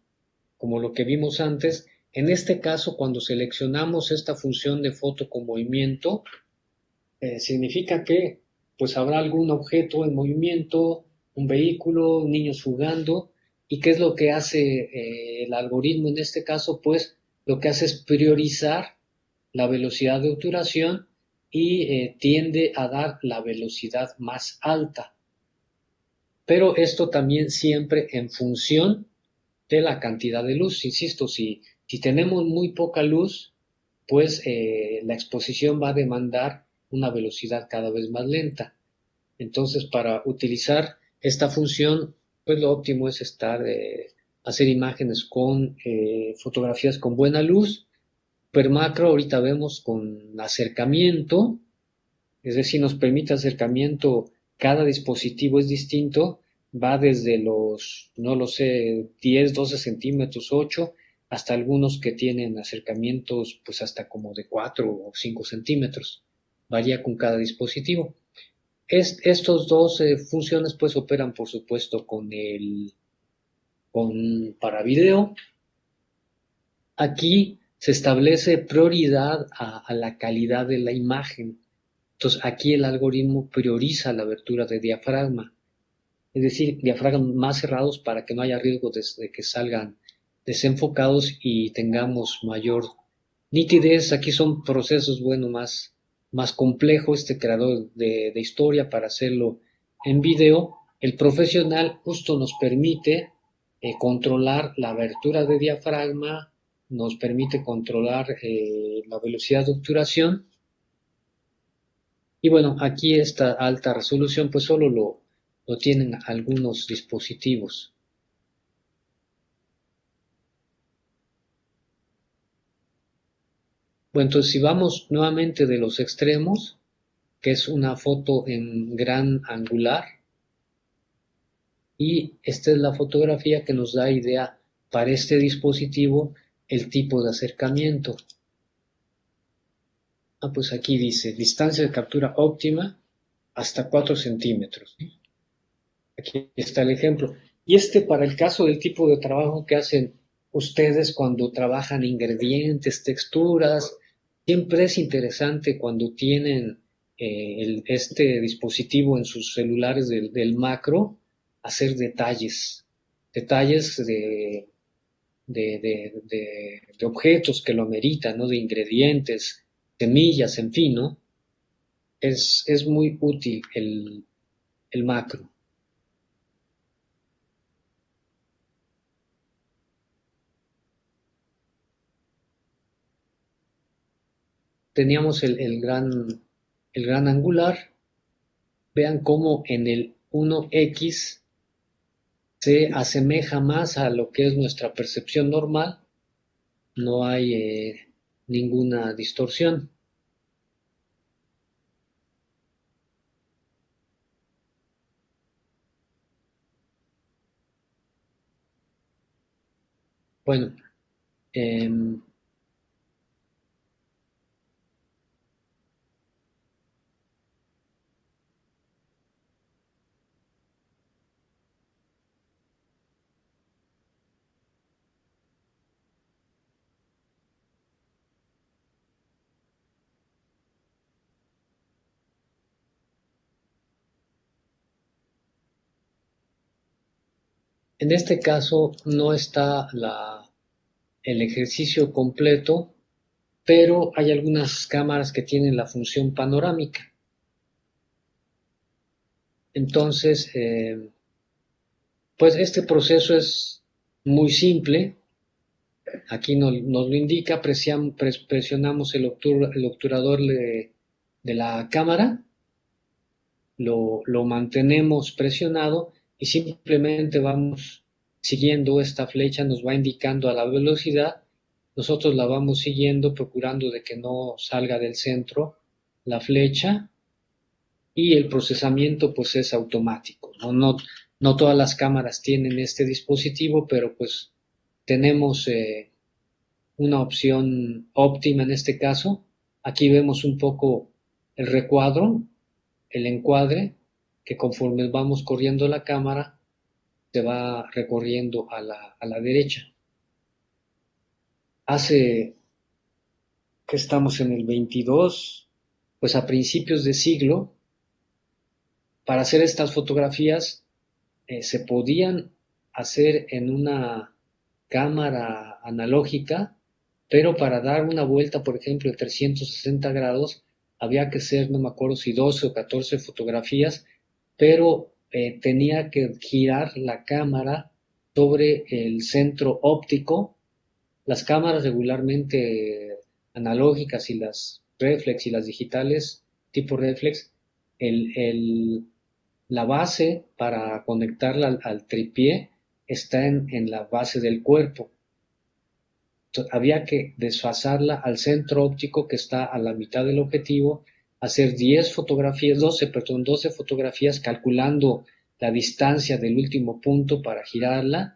como lo que vimos antes. En este caso, cuando seleccionamos esta función de foto con movimiento, significa que pues habrá algún objeto en movimiento, un vehículo, niños jugando. ¿Y qué es lo que hace el algoritmo en este caso? Pues lo que hace es priorizar la velocidad de obturación y tiende a dar la velocidad más alta. Pero esto también siempre en función de la cantidad de luz. Insisto, si tenemos muy poca luz, pues la exposición va a demandar una velocidad cada vez más lenta. Entonces, para utilizar esta función, pues lo óptimo es hacer imágenes con fotografías con buena luz. Per macro ahorita vemos con acercamiento, es decir, nos permite acercamiento, cada dispositivo es distinto, va desde los, no lo sé, 10, 12 centímetros, 8, hasta algunos que tienen acercamientos pues hasta como de 4 o 5 centímetros, varía con cada dispositivo. Estos dos funciones pues operan por supuesto para video. Aquí se establece prioridad a la calidad de la imagen. Entonces aquí el algoritmo prioriza la abertura de diafragma, es decir, diafragmas más cerrados para que no haya riesgo de que salgan desenfocados y tengamos mayor nitidez. Aquí son procesos, bueno, más complejos, este creador de historia para hacerlo en video. El profesional justo nos permite controlar la abertura de diafragma, nos permite controlar la velocidad de obturación. Y bueno, aquí esta alta resolución pues solo lo tienen algunos dispositivos. Bueno, entonces si vamos nuevamente de los extremos, que es una foto en gran angular, y esta es la fotografía que nos da idea para este dispositivo el tipo de acercamiento. Pues aquí dice distancia de captura óptima hasta 4 centímetros. Aquí está el ejemplo. Y para el caso del tipo de trabajo que hacen ustedes cuando trabajan ingredientes, texturas, siempre es interesante cuando tienen este dispositivo en sus celulares del macro, hacer detalles de objetos que lo ameritan, ¿no? De ingredientes, semillas, en fin, ¿no? Es muy útil el macro. Teníamos el gran angular. Vean cómo en el 1X se asemeja más a lo que es nuestra percepción normal. No hay ninguna distorsión. Bueno, en este caso no está el ejercicio completo, pero hay algunas cámaras que tienen la función panorámica. Entonces, pues este proceso es muy simple. Aquí nos lo indica, presionamos el obturador de la cámara, lo mantenemos presionado y simplemente vamos siguiendo esta flecha nos va indicando a la velocidad, nosotros la vamos siguiendo procurando de que no salga del centro la flecha y el procesamiento pues es automático, ¿no? No todas las cámaras tienen este dispositivo, pero pues tenemos una opción óptima en este caso. Aquí vemos un poco el recuadro, el encuadre, que conforme vamos corriendo la cámara se va recorriendo a la derecha. Hace que estamos en el 22, pues a principios de siglo, para hacer estas fotografías se podían hacer en una cámara analógica, pero para dar una vuelta, por ejemplo, de 360 grados, había que hacer, no me acuerdo si 12 o 14 fotografías, pero tenía que girar la cámara sobre el centro óptico. Las cámaras regularmente analógicas y las reflex y las digitales tipo reflex, la base para conectarla al tripié está en la base del cuerpo. Entonces, había que desfasarla al centro óptico que está a la mitad del objetivo, hacer 10 fotografías, 12, perdón, 12 fotografías calculando la distancia del último punto para girarla,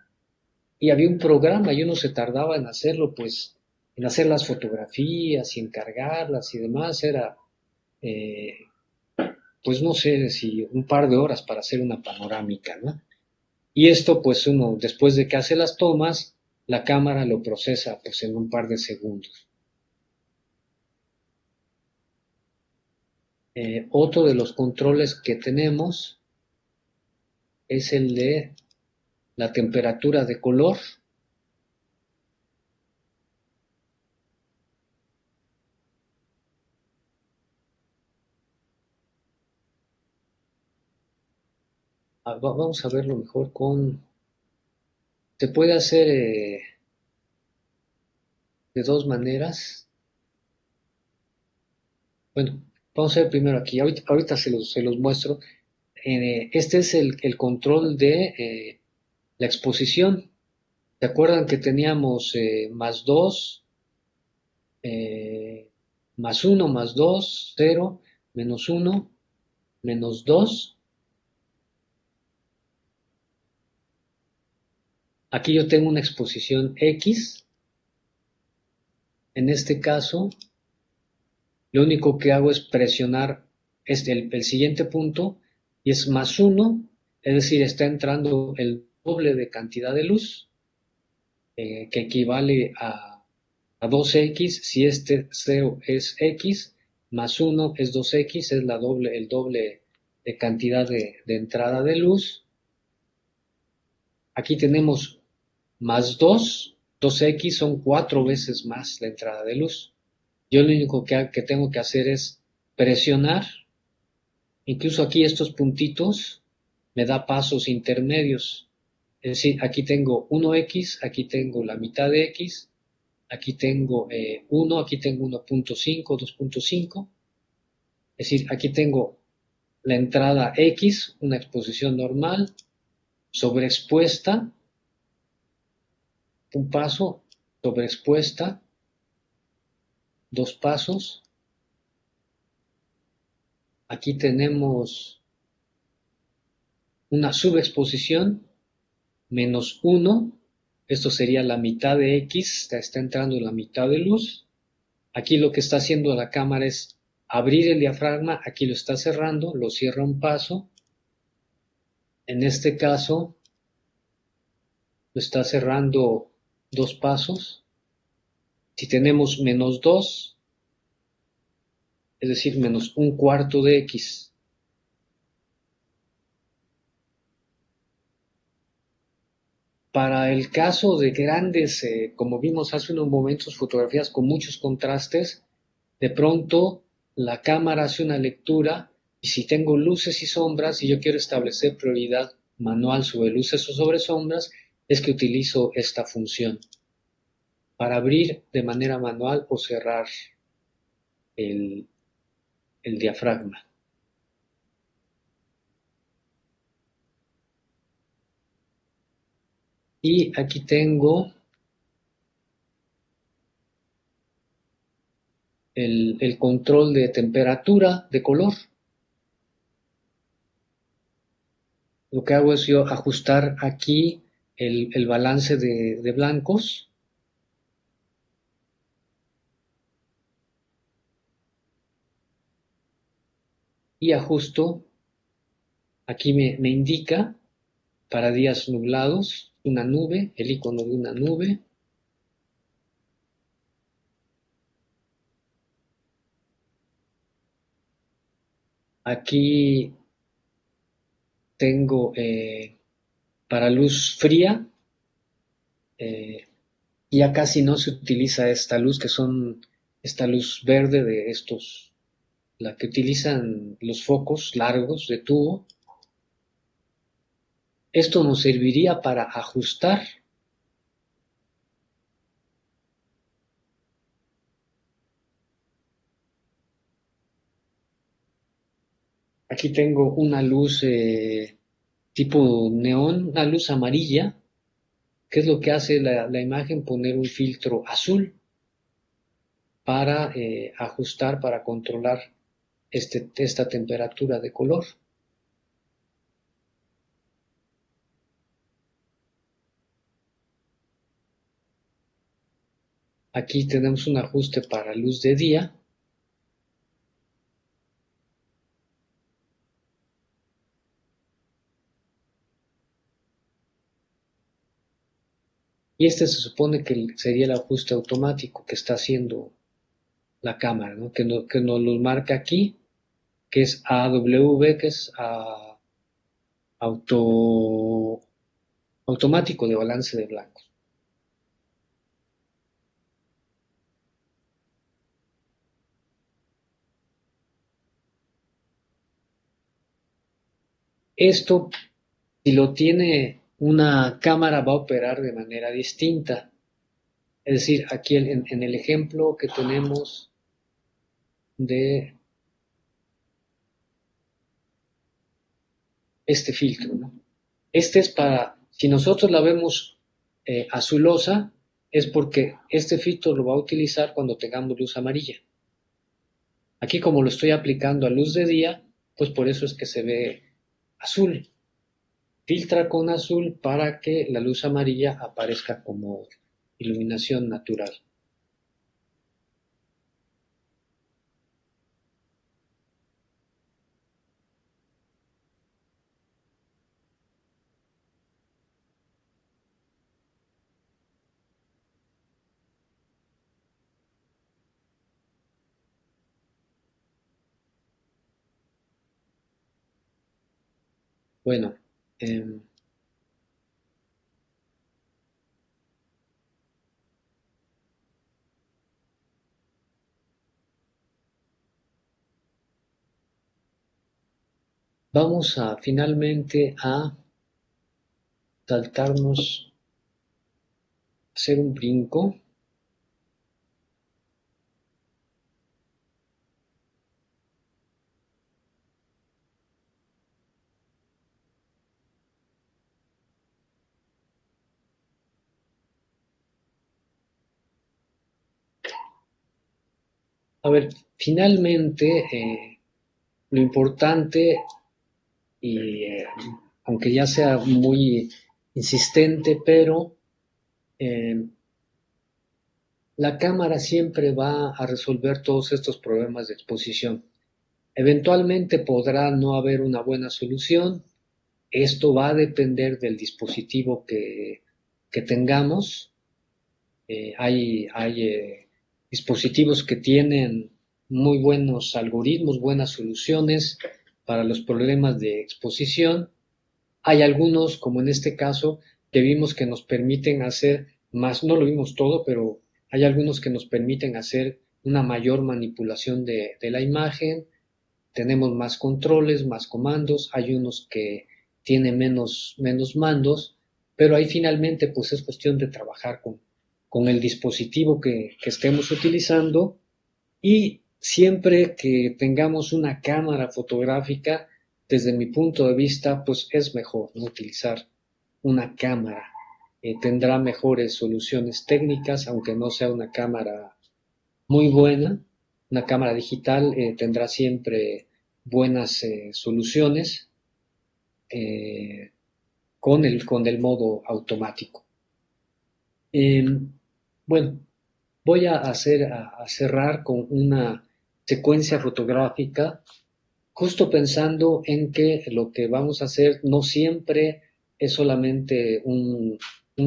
y había un programa y uno se tardaba en hacerlo, pues en hacer las fotografías y encargarlas y demás, era eh, pues no sé si un par de horas para hacer una panorámica, ¿no? Y esto pues uno después de que hace las tomas, la cámara lo procesa pues en un par de segundos. Otro de los controles que tenemos es el de la temperatura de color. Vamos a verlo mejor con... Se puede hacer de dos maneras. Bueno, vamos a ver primero aquí. Ahorita se los muestro. Este es el control de la exposición. ¿Se acuerdan que teníamos más 2, más 1, más 2, 0, menos 1, menos 2? Aquí yo tengo una exposición X. En este caso, lo único que hago es presionar el siguiente punto y es más 1, es decir, está entrando el doble de cantidad de luz, que equivale a 2x. Si este 0 es x, más 1 es 2x, es el doble de cantidad de entrada de luz. Aquí tenemos más 2, 2x son 4 veces más la entrada de luz. Yo lo único que tengo que hacer es presionar, incluso aquí estos puntitos me da pasos intermedios. Es decir, aquí tengo 1x, aquí tengo la mitad de x, aquí tengo 1, aquí tengo 1.5, 2.5. Es decir, aquí tengo la entrada X, una exposición normal, sobreexpuesta, un paso, sobreexpuesta, dos pasos. Aquí tenemos una subexposición, menos 1. Esto sería la mitad de X, está entrando la mitad de luz. Aquí lo que está haciendo la cámara es abrir el diafragma, aquí lo está cerrando, lo cierra un paso. En este caso, lo está cerrando dos pasos. Si tenemos menos 2, es decir, menos un cuarto de X. Para el caso de grandes, como vimos hace unos momentos, fotografías con muchos contrastes, de pronto la cámara hace una lectura y si tengo luces y sombras y yo quiero establecer prioridad manual sobre luces o sobre sombras, es que utilizo esta función para abrir de manera manual o cerrar el, el diafragma. Y aquí tengo el control de temperatura, de color. Lo que hago es yo ajustar aquí el balance de blancos. Y ajusto, aquí me indica para días nublados, una nube, el icono de una nube. Aquí tengo para luz fría, ya casi no se utiliza esta luz, que son esta luz verde de estos, la que utilizan los focos largos de tubo. Esto nos serviría para ajustar. Aquí tengo una luz tipo neón, una luz amarilla. ¿Qué es lo que hace la imagen? Poner un filtro azul para ajustar, para controlar esta temperatura de color. Aquí tenemos un ajuste para luz de día. Y este se supone que sería el ajuste automático que está haciendo la cámara, ¿no? Que nos lo marca aquí, que es AW, que es auto, automático de balance de blancos. Esto, si lo tiene una cámara, va a operar de manera distinta. Es decir, aquí en el ejemplo que tenemos de este filtro, ¿no? Este es para, si nosotros la vemos azulosa, es porque este filtro lo va a utilizar cuando tengamos luz amarilla. Aquí como lo estoy aplicando a luz de día, pues por eso es que se ve azul. Filtra con azul para que la luz amarilla aparezca como iluminación natural. Bueno, eh, vamos a finalmente a saltarnos, hacer un brinco. A ver, finalmente, lo importante, y aunque ya sea muy insistente, pero eh, la cámara siempre va a resolver todos estos problemas de exposición. Eventualmente podrá no haber una buena solución. Esto va a depender del dispositivo que tengamos. Hay dispositivos que tienen muy buenos algoritmos, buenas soluciones para los problemas de exposición. Hay algunos, como en este caso, que vimos que nos permiten hacer más, no lo vimos todo, pero hay algunos que nos permiten hacer una mayor manipulación de la imagen. Tenemos más controles, más comandos. Hay unos que tienen menos mandos, pero ahí finalmente pues es cuestión de trabajar con el dispositivo que estemos utilizando, y siempre que tengamos una cámara fotográfica, desde mi punto de vista, pues es mejor, ¿no?, utilizar una cámara. tendrá mejores soluciones técnicas, aunque no sea una cámara muy buena. Una cámara digital tendrá siempre buenas soluciones eh, con el modo automático. Eh, bueno, voy a cerrar con una secuencia fotográfica, justo pensando en que lo que vamos a hacer no siempre es solamente un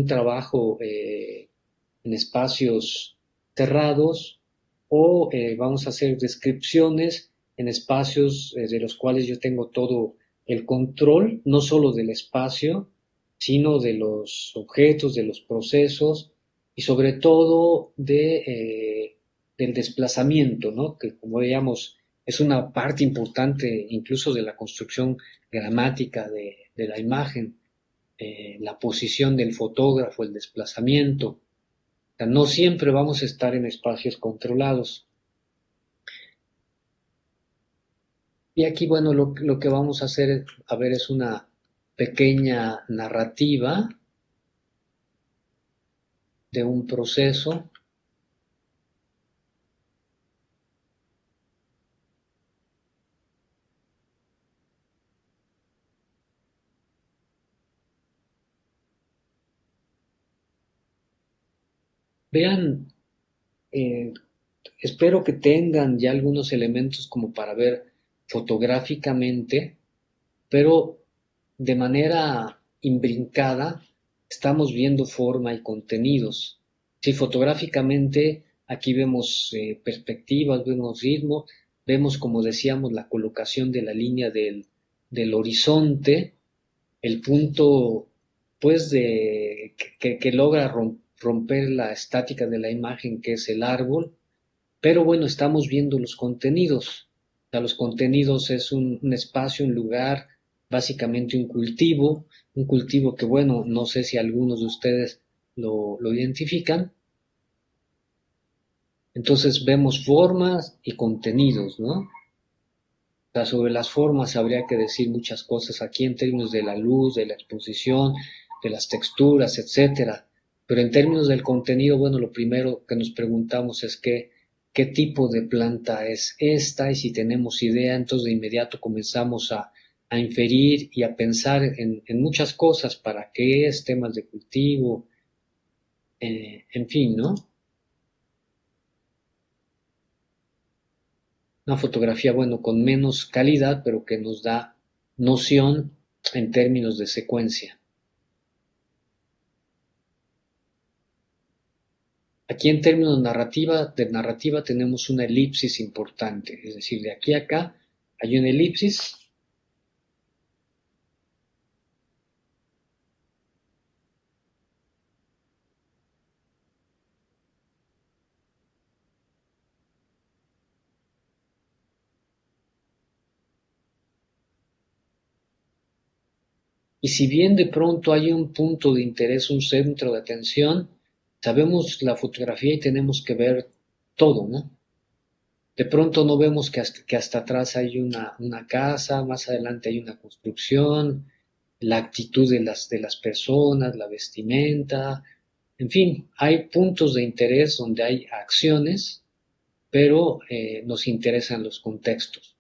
trabajo en espacios cerrados o vamos a hacer descripciones en espacios de los cuales yo tengo todo el control, no solo del espacio, sino de los objetos, de los procesos y sobre todo del desplazamiento, ¿no? Que como veíamos es una parte importante incluso de la construcción gramática de la imagen, la posición del fotógrafo, el desplazamiento. O sea, no siempre vamos a estar en espacios controlados. Y aquí, bueno, lo que vamos a hacer, a ver, es una pequeña narrativa de un proceso. Vean, eh, espero que tengan ya algunos elementos como para ver fotográficamente, pero de manera imbrincada estamos viendo forma y contenidos. Si fotográficamente aquí vemos perspectivas, vemos ritmo, vemos, como decíamos, la colocación de la línea del horizonte, el punto pues que logra romper la estática de la imagen, que es el árbol, pero bueno, estamos viendo los contenidos. O sea, los contenidos es un espacio, un lugar, básicamente un cultivo que bueno, no sé si algunos de ustedes lo identifican. Entonces vemos formas y contenidos, ¿no? O sea, sobre las formas habría que decir muchas cosas aquí en términos de la luz, de la exposición, de las texturas, etcétera. Pero en términos del contenido, bueno, lo primero que nos preguntamos es qué tipo de planta es esta y si tenemos idea, entonces de inmediato comenzamos a inferir y a pensar en muchas cosas, para qué es, temas de cultivo, en fin, ¿no? Una fotografía, bueno, con menos calidad, pero que nos da noción en términos de secuencia. Aquí en términos de narrativa tenemos una elipsis importante, es decir, de aquí a acá hay una elipsis y si bien de pronto hay un punto de interés, un centro de atención, sabemos la fotografía y tenemos que ver todo, ¿no? De pronto no vemos que hasta atrás hay una casa, más adelante hay una construcción, la actitud de las personas, la vestimenta, en fin, hay puntos de interés donde hay acciones, pero nos interesan los contextos.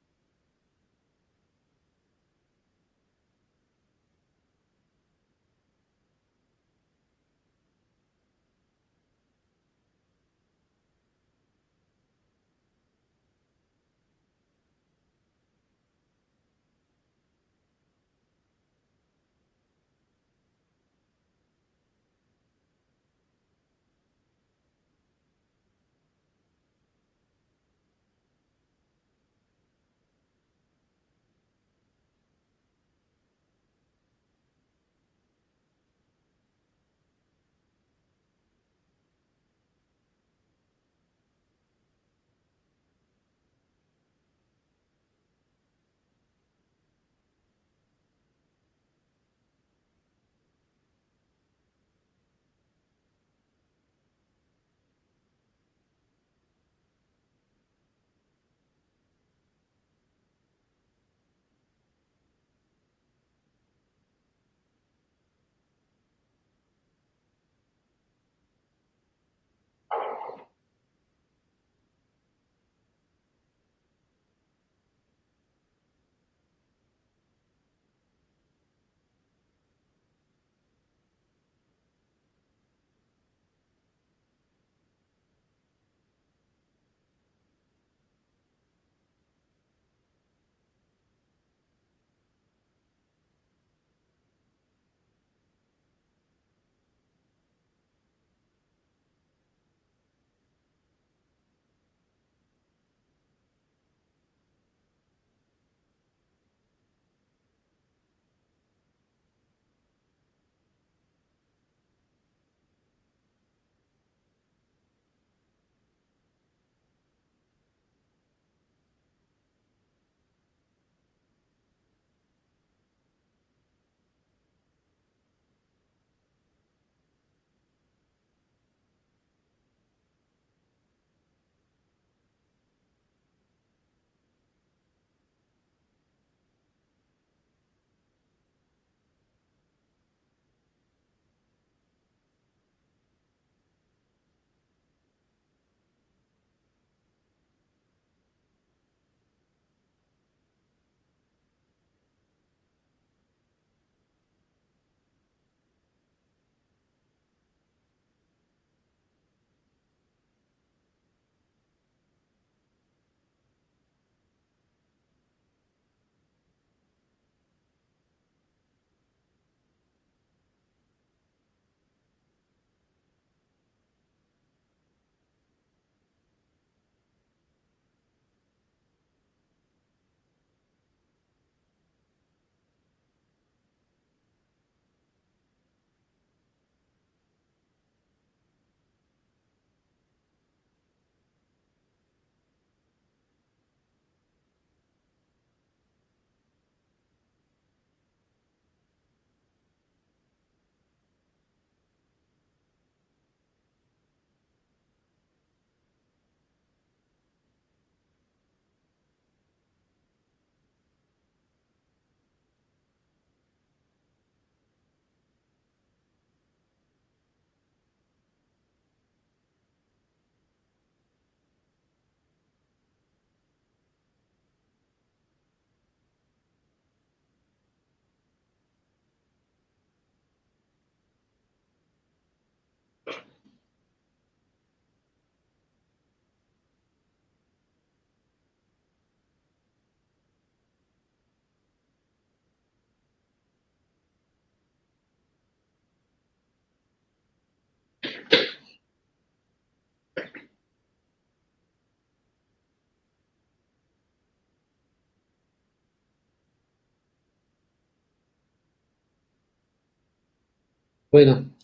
Bueno,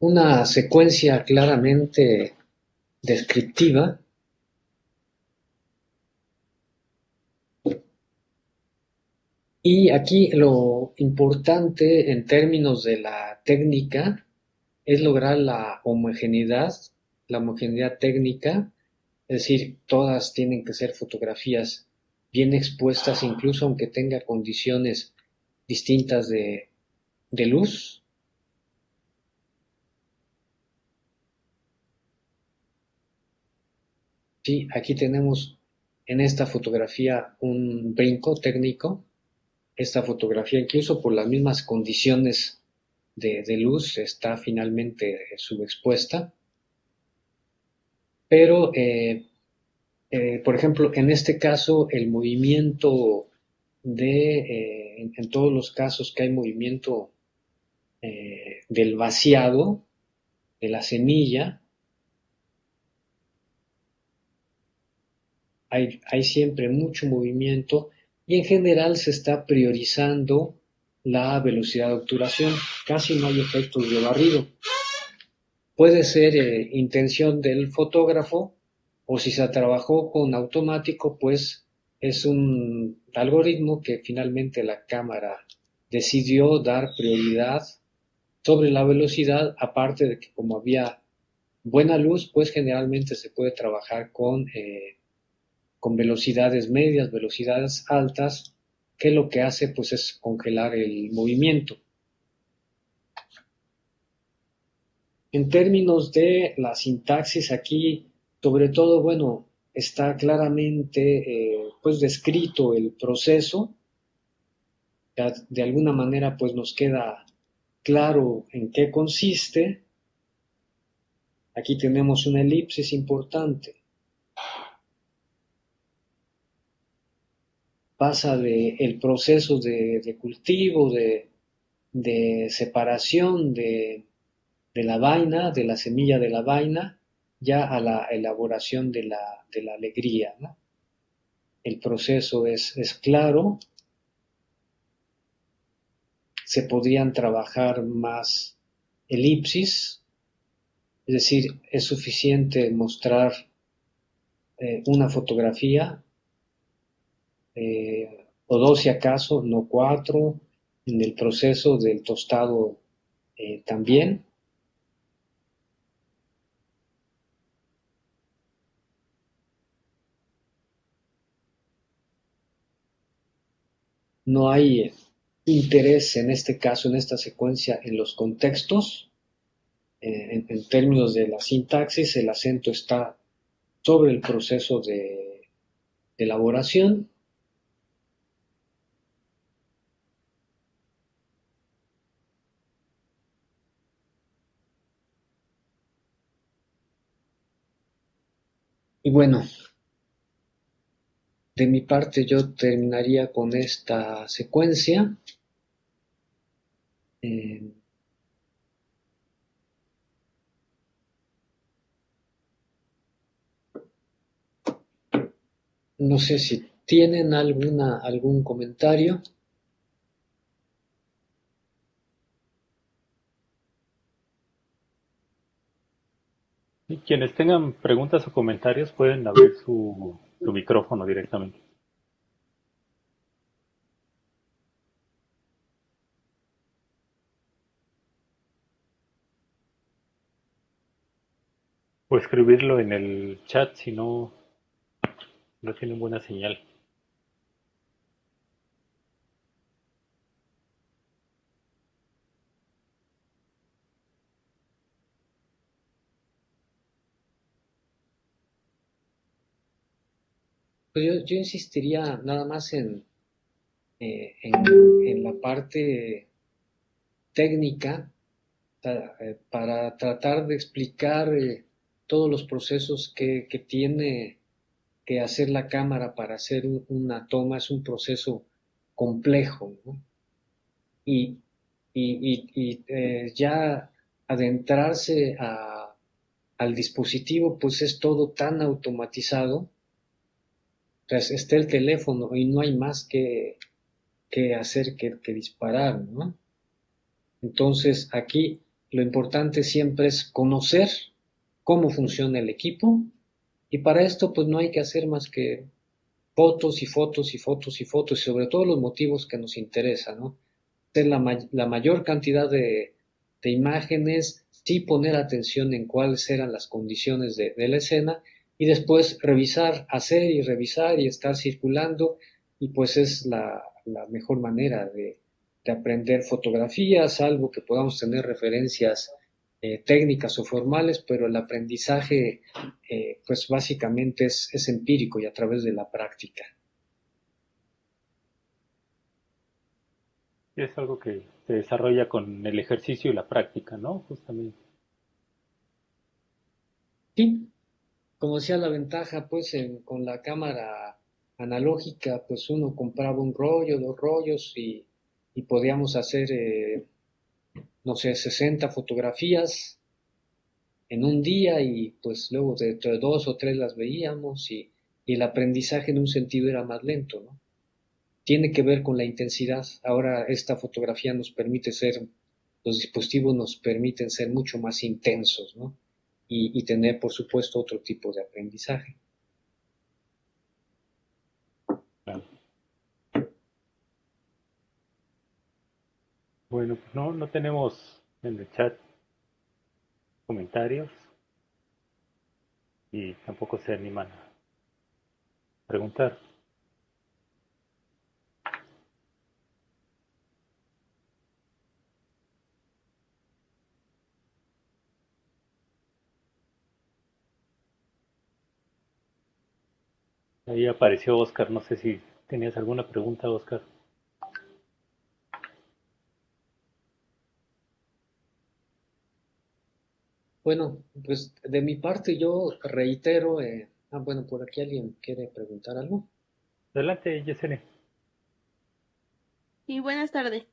una secuencia claramente descriptiva. Y aquí lo importante en términos de la técnica es lograr la homogeneidad técnica, es decir, todas tienen que ser fotografías bien expuestas, incluso aunque tenga condiciones distintas de luz. Sí, aquí tenemos en esta fotografía un brinco técnico. Esta fotografía, incluso por las mismas condiciones de luz, está finalmente subexpuesta. Pero, por ejemplo, en este caso, el movimiento en todos los casos que hay movimiento del vaciado de la semilla, hay siempre mucho movimiento y en general se está priorizando la velocidad de obturación. Casi no hay efectos de barrido. Puede ser intención del fotógrafo o si se trabajó con automático, pues es un algoritmo que finalmente la cámara decidió dar prioridad sobre la velocidad, aparte de que como había buena luz, pues generalmente se puede trabajar con velocidades medias, velocidades altas, que lo que hace pues es congelar el movimiento. En términos de la sintaxis aquí, sobre todo, bueno, está claramente pues descrito el proceso. De alguna manera pues nos queda claro en qué consiste. Aquí tenemos una elipsis importante. Pasa el proceso de cultivo, de separación de la vaina, de la semilla de la vaina, ya a la elaboración de la alegría, ¿no? El proceso es claro, se podrían trabajar más elipsis, es decir, es suficiente mostrar una fotografía, o dos si acaso, no cuatro, en el proceso del tostado también. No hay interés en este caso, en esta secuencia, en los contextos. En términos de la sintaxis, el acento está sobre el proceso de elaboración. Y bueno, de mi parte yo terminaría con esta secuencia. Eh, no sé si tienen algún comentario. Y quienes tengan preguntas o comentarios pueden abrir su micrófono directamente. O escribirlo en el chat si no tienen buena señal. Pues yo insistiría nada más en la parte técnica para tratar de explicar todos los procesos que tiene que hacer la cámara para hacer una toma. Es un proceso complejo, ¿no? Y, ya adentrarse al dispositivo, pues es todo tan automatizado. O sea, está el teléfono y no hay más que hacer que disparar, ¿no? Entonces aquí Lo importante siempre es conocer cómo funciona el equipo y para esto pues no hay que hacer más que fotos y fotos y fotos y fotos y sobre todo los motivos que nos interesan, ¿no? Hacer la mayor cantidad de imágenes, sí poner atención en cuáles eran las condiciones de la escena y después revisar, hacer y revisar y estar circulando y pues es la mejor manera de aprender fotografía, salvo que podamos tener referencias técnicas o formales, pero el aprendizaje pues básicamente es empírico y a través de la práctica. Es algo que se desarrolla con el ejercicio y la práctica, ¿no? Justamente. Sí, como decía, la ventaja, pues, con la cámara analógica, pues uno compraba un rollo, dos rollos y podíamos hacer, no sé, 60 fotografías en un día y pues luego de dos o tres las veíamos y el aprendizaje en un sentido era más lento, ¿no? Tiene que ver con la intensidad. Ahora esta fotografía nos permite ser, los dispositivos nos permiten ser mucho más intensos, ¿no? Y tener, por supuesto, otro tipo de aprendizaje. Claro. Bueno, pues no tenemos en el chat comentarios y tampoco se animan a preguntar. Ahí apareció Oscar, no sé si tenías alguna pregunta, Oscar. Bueno, pues de mi parte yo reitero, bueno, por aquí alguien quiere preguntar algo. Adelante, Yesenia. Sí, buenas tardes.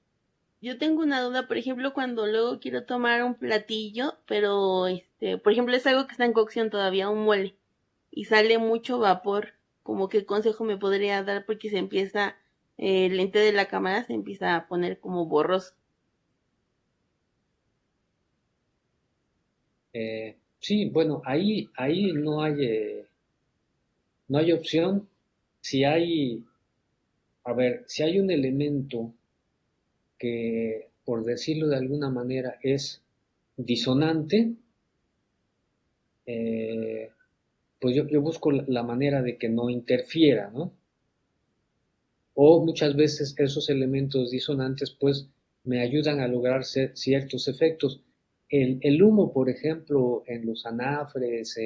Yo tengo una duda, por ejemplo, cuando luego quiero tomar un platillo, pero por ejemplo, es algo que está en cocción todavía, un mole, y sale mucho vapor, como qué consejo me podría dar porque se empieza, el lente de la cámara se empieza a poner como borroso. Sí, bueno, ahí no hay opción. Si hay, a ver, si hay un elemento que, por decirlo de alguna manera, es disonante, eh, pues yo busco la manera de que no interfiera, ¿no? O muchas veces esos elementos disonantes pues me ayudan a lograr ciertos efectos. El humo, por ejemplo, en los anafres,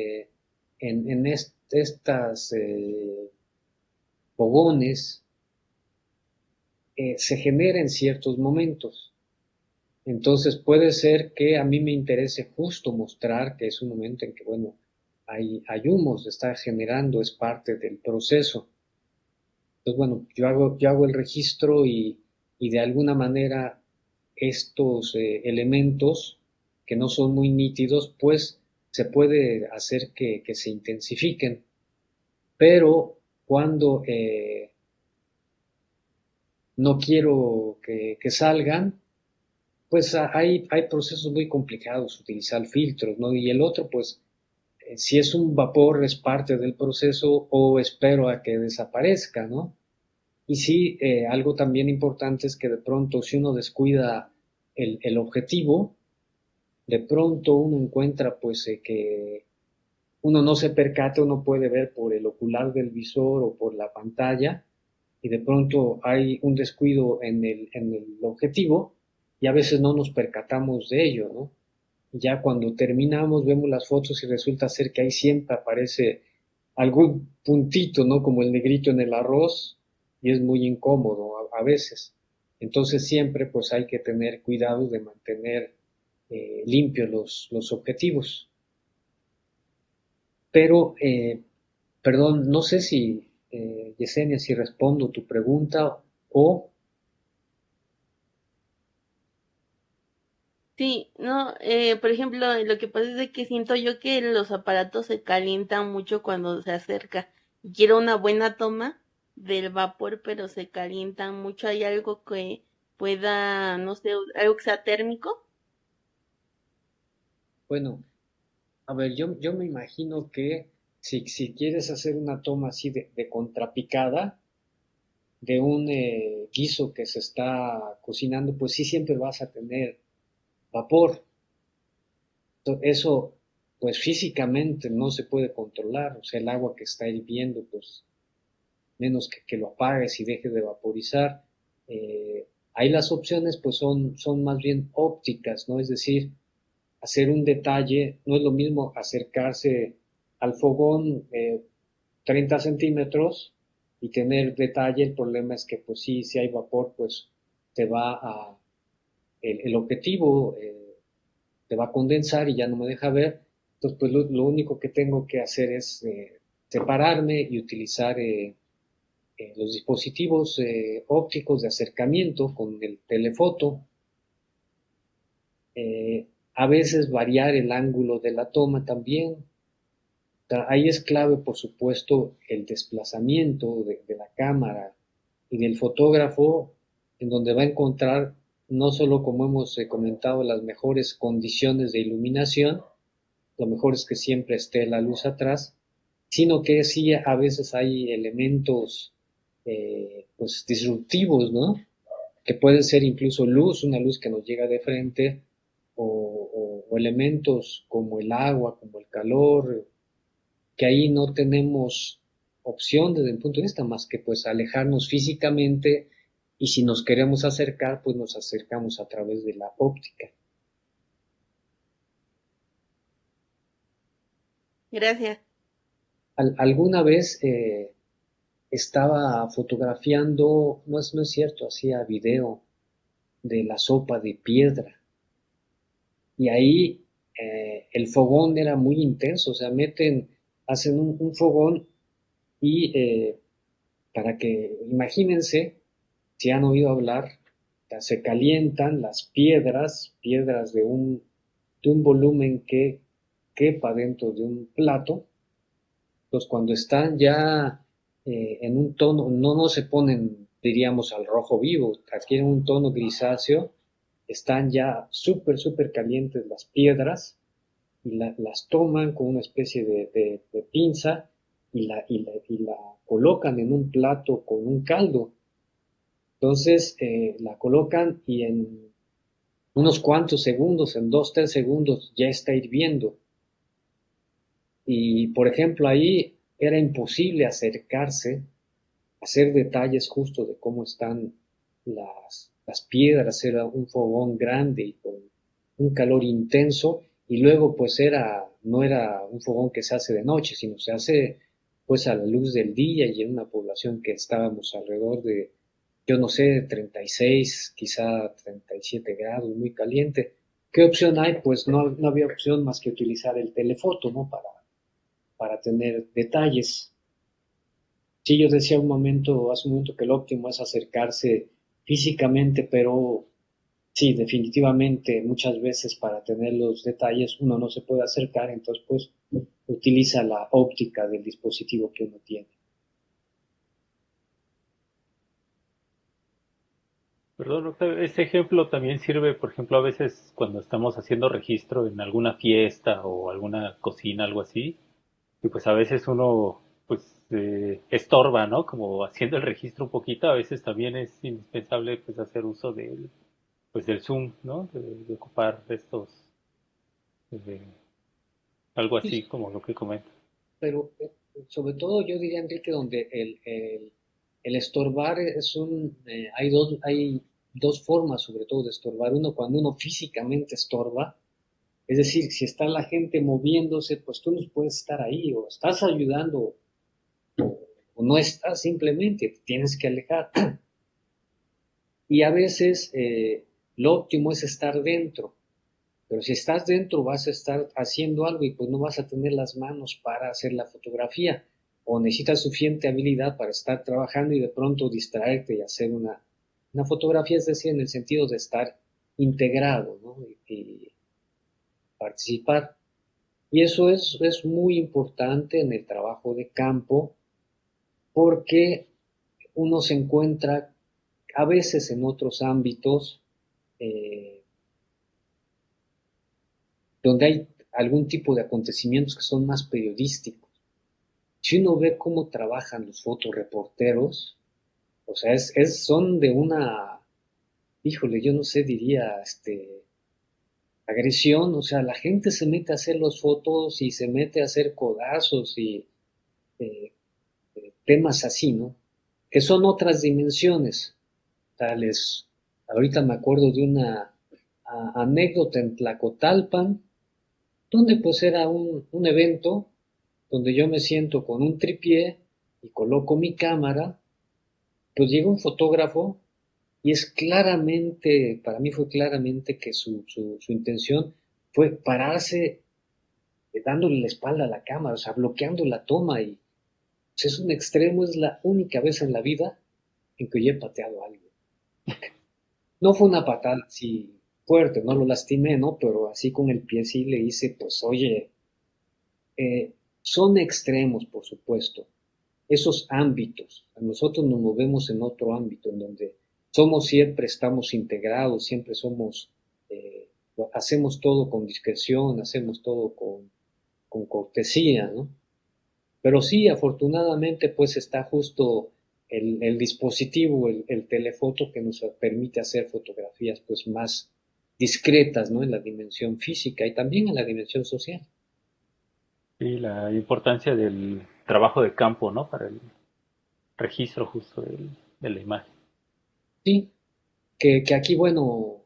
en estas fogones, se genera en ciertos momentos. Entonces puede ser que a mí me interese justo mostrar que es un momento en que, bueno, hay humos, se está generando, es parte del proceso. Entonces, bueno, yo hago el registro y de alguna manera estos elementos que no son muy nítidos, pues se puede hacer que se intensifiquen. Pero cuando no quiero que salgan, pues hay procesos muy complicados, utilizar filtros, ¿no? Y el otro, pues, si es un vapor, es parte del proceso o espero a que desaparezca, ¿no? Y sí, algo también importante es que de pronto si uno descuida el objetivo, de pronto uno encuentra pues que uno no se percata, uno puede ver por el ocular del visor o por la pantalla y de pronto hay un descuido en el objetivo y a veces no nos percatamos de ello, ¿no? Ya cuando terminamos vemos las fotos y resulta ser que ahí siempre aparece algún puntito, ¿no? Como el negrito en el arroz y es muy incómodo a veces. Entonces siempre pues hay que tener cuidado de mantener limpios los objetivos. Pero, perdón, no sé si, Yesenia, si respondo tu pregunta o... Sí, no, por ejemplo, lo que pasa es de que siento yo que los aparatos se calientan mucho cuando se acerca. Y quiero una buena toma del vapor, pero se calientan mucho. ¿Hay algo que pueda, no sé, algo que sea térmico? Bueno, a ver, yo me imagino que si quieres hacer una toma así de contrapicada, de un guiso que se está cocinando, pues sí siempre vas a tener vapor. Eso, pues físicamente no se puede controlar, o sea, el agua que está hirviendo, pues menos que lo apagues y deje de vaporizar. Ahí las opciones pues son más bien ópticas, ¿no? Es decir, hacer un detalle, no es lo mismo acercarse al fogón 30 centímetros y tener detalle. El problema es que pues sí, si hay vapor, pues te va a, el objetivo te va a condensar y ya no me deja ver. Entonces pues lo único que tengo que hacer es separarme y utilizar los dispositivos ópticos de acercamiento con el telefoto, a veces variar el ángulo de la toma también. O sea, ahí es clave, por supuesto, el desplazamiento de la cámara y del fotógrafo, en donde va a encontrar no solo, como hemos comentado, las mejores condiciones de iluminación, lo mejor es que siempre esté la luz atrás, sino que sí a veces hay elementos pues disruptivos, ¿no? Que pueden ser incluso luz, una luz que nos llega de frente, o elementos como el agua, como el calor, que ahí no tenemos opción desde el punto de vista más que pues alejarnos físicamente, y si nos queremos acercar, pues nos acercamos a través de la óptica. Gracias. Alguna vez estaba fotografiando, no es cierto, hacía video de la sopa de piedra. Y ahí el fogón era muy intenso, o sea, hacen un fogón y para que, imagínense, si han oído hablar, se calientan las piedras de un volumen que quepa dentro de un plato. Entonces cuando están ya en un tono, no se ponen, diríamos, al rojo vivo, adquieren un tono grisáceo, están ya súper calientes las piedras, y las toman con una especie de pinza y la colocan en un plato con un caldo. Entonces la colocan y en unos cuantos segundos, en 2, 3 segundos, ya está hirviendo. Y por ejemplo ahí era imposible acercarse, hacer detalles justo de cómo están las piedras. Era un fogón grande y con un calor intenso, y luego pues no era un fogón que se hace de noche, sino se hace pues a la luz del día, y en una población que estábamos alrededor de, yo no sé, 36, quizá 37 grados, muy caliente. ¿Qué opción hay? Pues no había opción más que utilizar el telefoto, ¿no? Para tener detalles. Sí, yo decía hace un momento que el óptimo es acercarse físicamente, pero sí, definitivamente muchas veces para tener los detalles uno no se puede acercar, entonces pues utiliza la óptica del dispositivo que uno tiene. Perdón, Octavio, este ejemplo también sirve, por ejemplo, a veces cuando estamos haciendo registro en alguna fiesta o alguna cocina, algo así, y pues a veces uno pues estorba, ¿no? Como haciendo el registro un poquito, a veces también es indispensable pues hacer uso del zoom, ¿no? De ocupar estos, eh, algo así Sí, como lo que comenta. pero sobre todo yo diría, Enrique, donde el estorbar hay dos formas sobre todo de estorbar. Uno, cuando uno físicamente estorba, es decir, si está la gente moviéndose, pues tú no puedes estar ahí, o estás ayudando o no estás, simplemente tienes que alejar. Y a veces lo óptimo es estar dentro, pero si estás dentro vas a estar haciendo algo y pues no vas a tener las manos para hacer la fotografía, o necesitas suficiente habilidad para estar trabajando y de pronto distraerte y hacer una fotografía, es decir, en el sentido de estar integrado, ¿no? Y participar. Y eso es muy importante en el trabajo de campo, porque uno se encuentra a veces en otros ámbitos eh, donde hay algún tipo de acontecimientos que son más periodísticos. Si uno ve cómo trabajan los fotoreporteros, o sea, son de una, híjole, yo no sé, diría, agresión, o sea, la gente se mete a hacer las fotos y se mete a hacer codazos y eh, temas así, ¿no? Que son otras dimensiones, tales, ahorita me acuerdo de una anécdota en Tlacotalpan, donde pues era un evento donde yo me siento con un tripié y coloco mi cámara, pues llega un fotógrafo y es claramente, para mí fue claramente que su intención fue pararse dándole la espalda a la cámara, o sea, bloqueando la toma y pues, es un extremo, es la única vez en la vida en que yo he pateado a alguien. No fue una patada así fuerte, no lo lastimé, ¿no? Pero así con el pie sí le hice, pues oye, son extremos, por supuesto, esos ámbitos. Nosotros nos movemos en otro ámbito, en donde somos siempre, estamos integrados, siempre somos, eh, hacemos todo con discreción, hacemos todo con cortesía, ¿no? Pero sí, afortunadamente, pues está justo el dispositivo, el telefoto que nos permite hacer fotografías pues más discretas, ¿no? En la dimensión física y también en la dimensión social. Y la importancia del trabajo de campo, ¿no? Para el registro justo de la imagen. Sí, que aquí, bueno,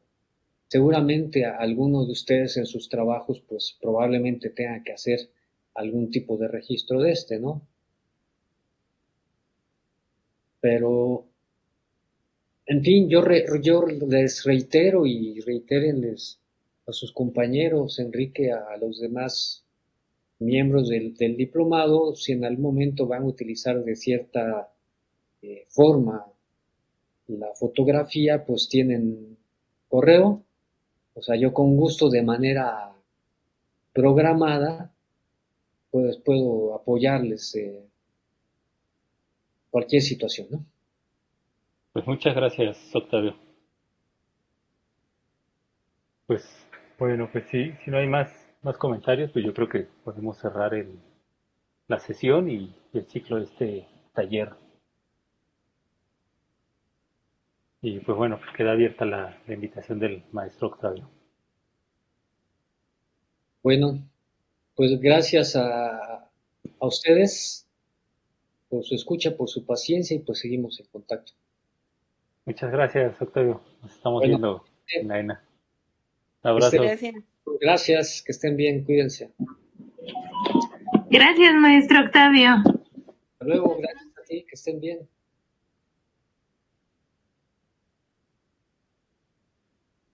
seguramente algunos de ustedes en sus trabajos pues probablemente tengan que hacer algún tipo de registro de ¿no? Pero, en fin, yo les reitero y reitérenles a sus compañeros, Enrique, a los demás miembros del diplomado, si en algún momento van a utilizar de cierta forma la fotografía, pues tienen correo, o sea, yo con gusto de manera programada, pues puedo apoyarles cualquier situación, ¿no? Pues muchas gracias, Octavio. Pues bueno, pues sí, si no hay más comentarios, pues yo creo que podemos cerrar la sesión y el ciclo de este taller. Y pues bueno, pues queda abierta la invitación del maestro Octavio. Bueno, pues gracias a ustedes por su escucha, por su paciencia y pues seguimos en contacto. Muchas gracias, Octavio. Nos estamos Bueno, viendo en la ENA. Un que estén- abrazo. Gracias. gracias, que estén bien, cuídense. Gracias, maestro Octavio. Hasta luego, gracias a ti, que estén bien.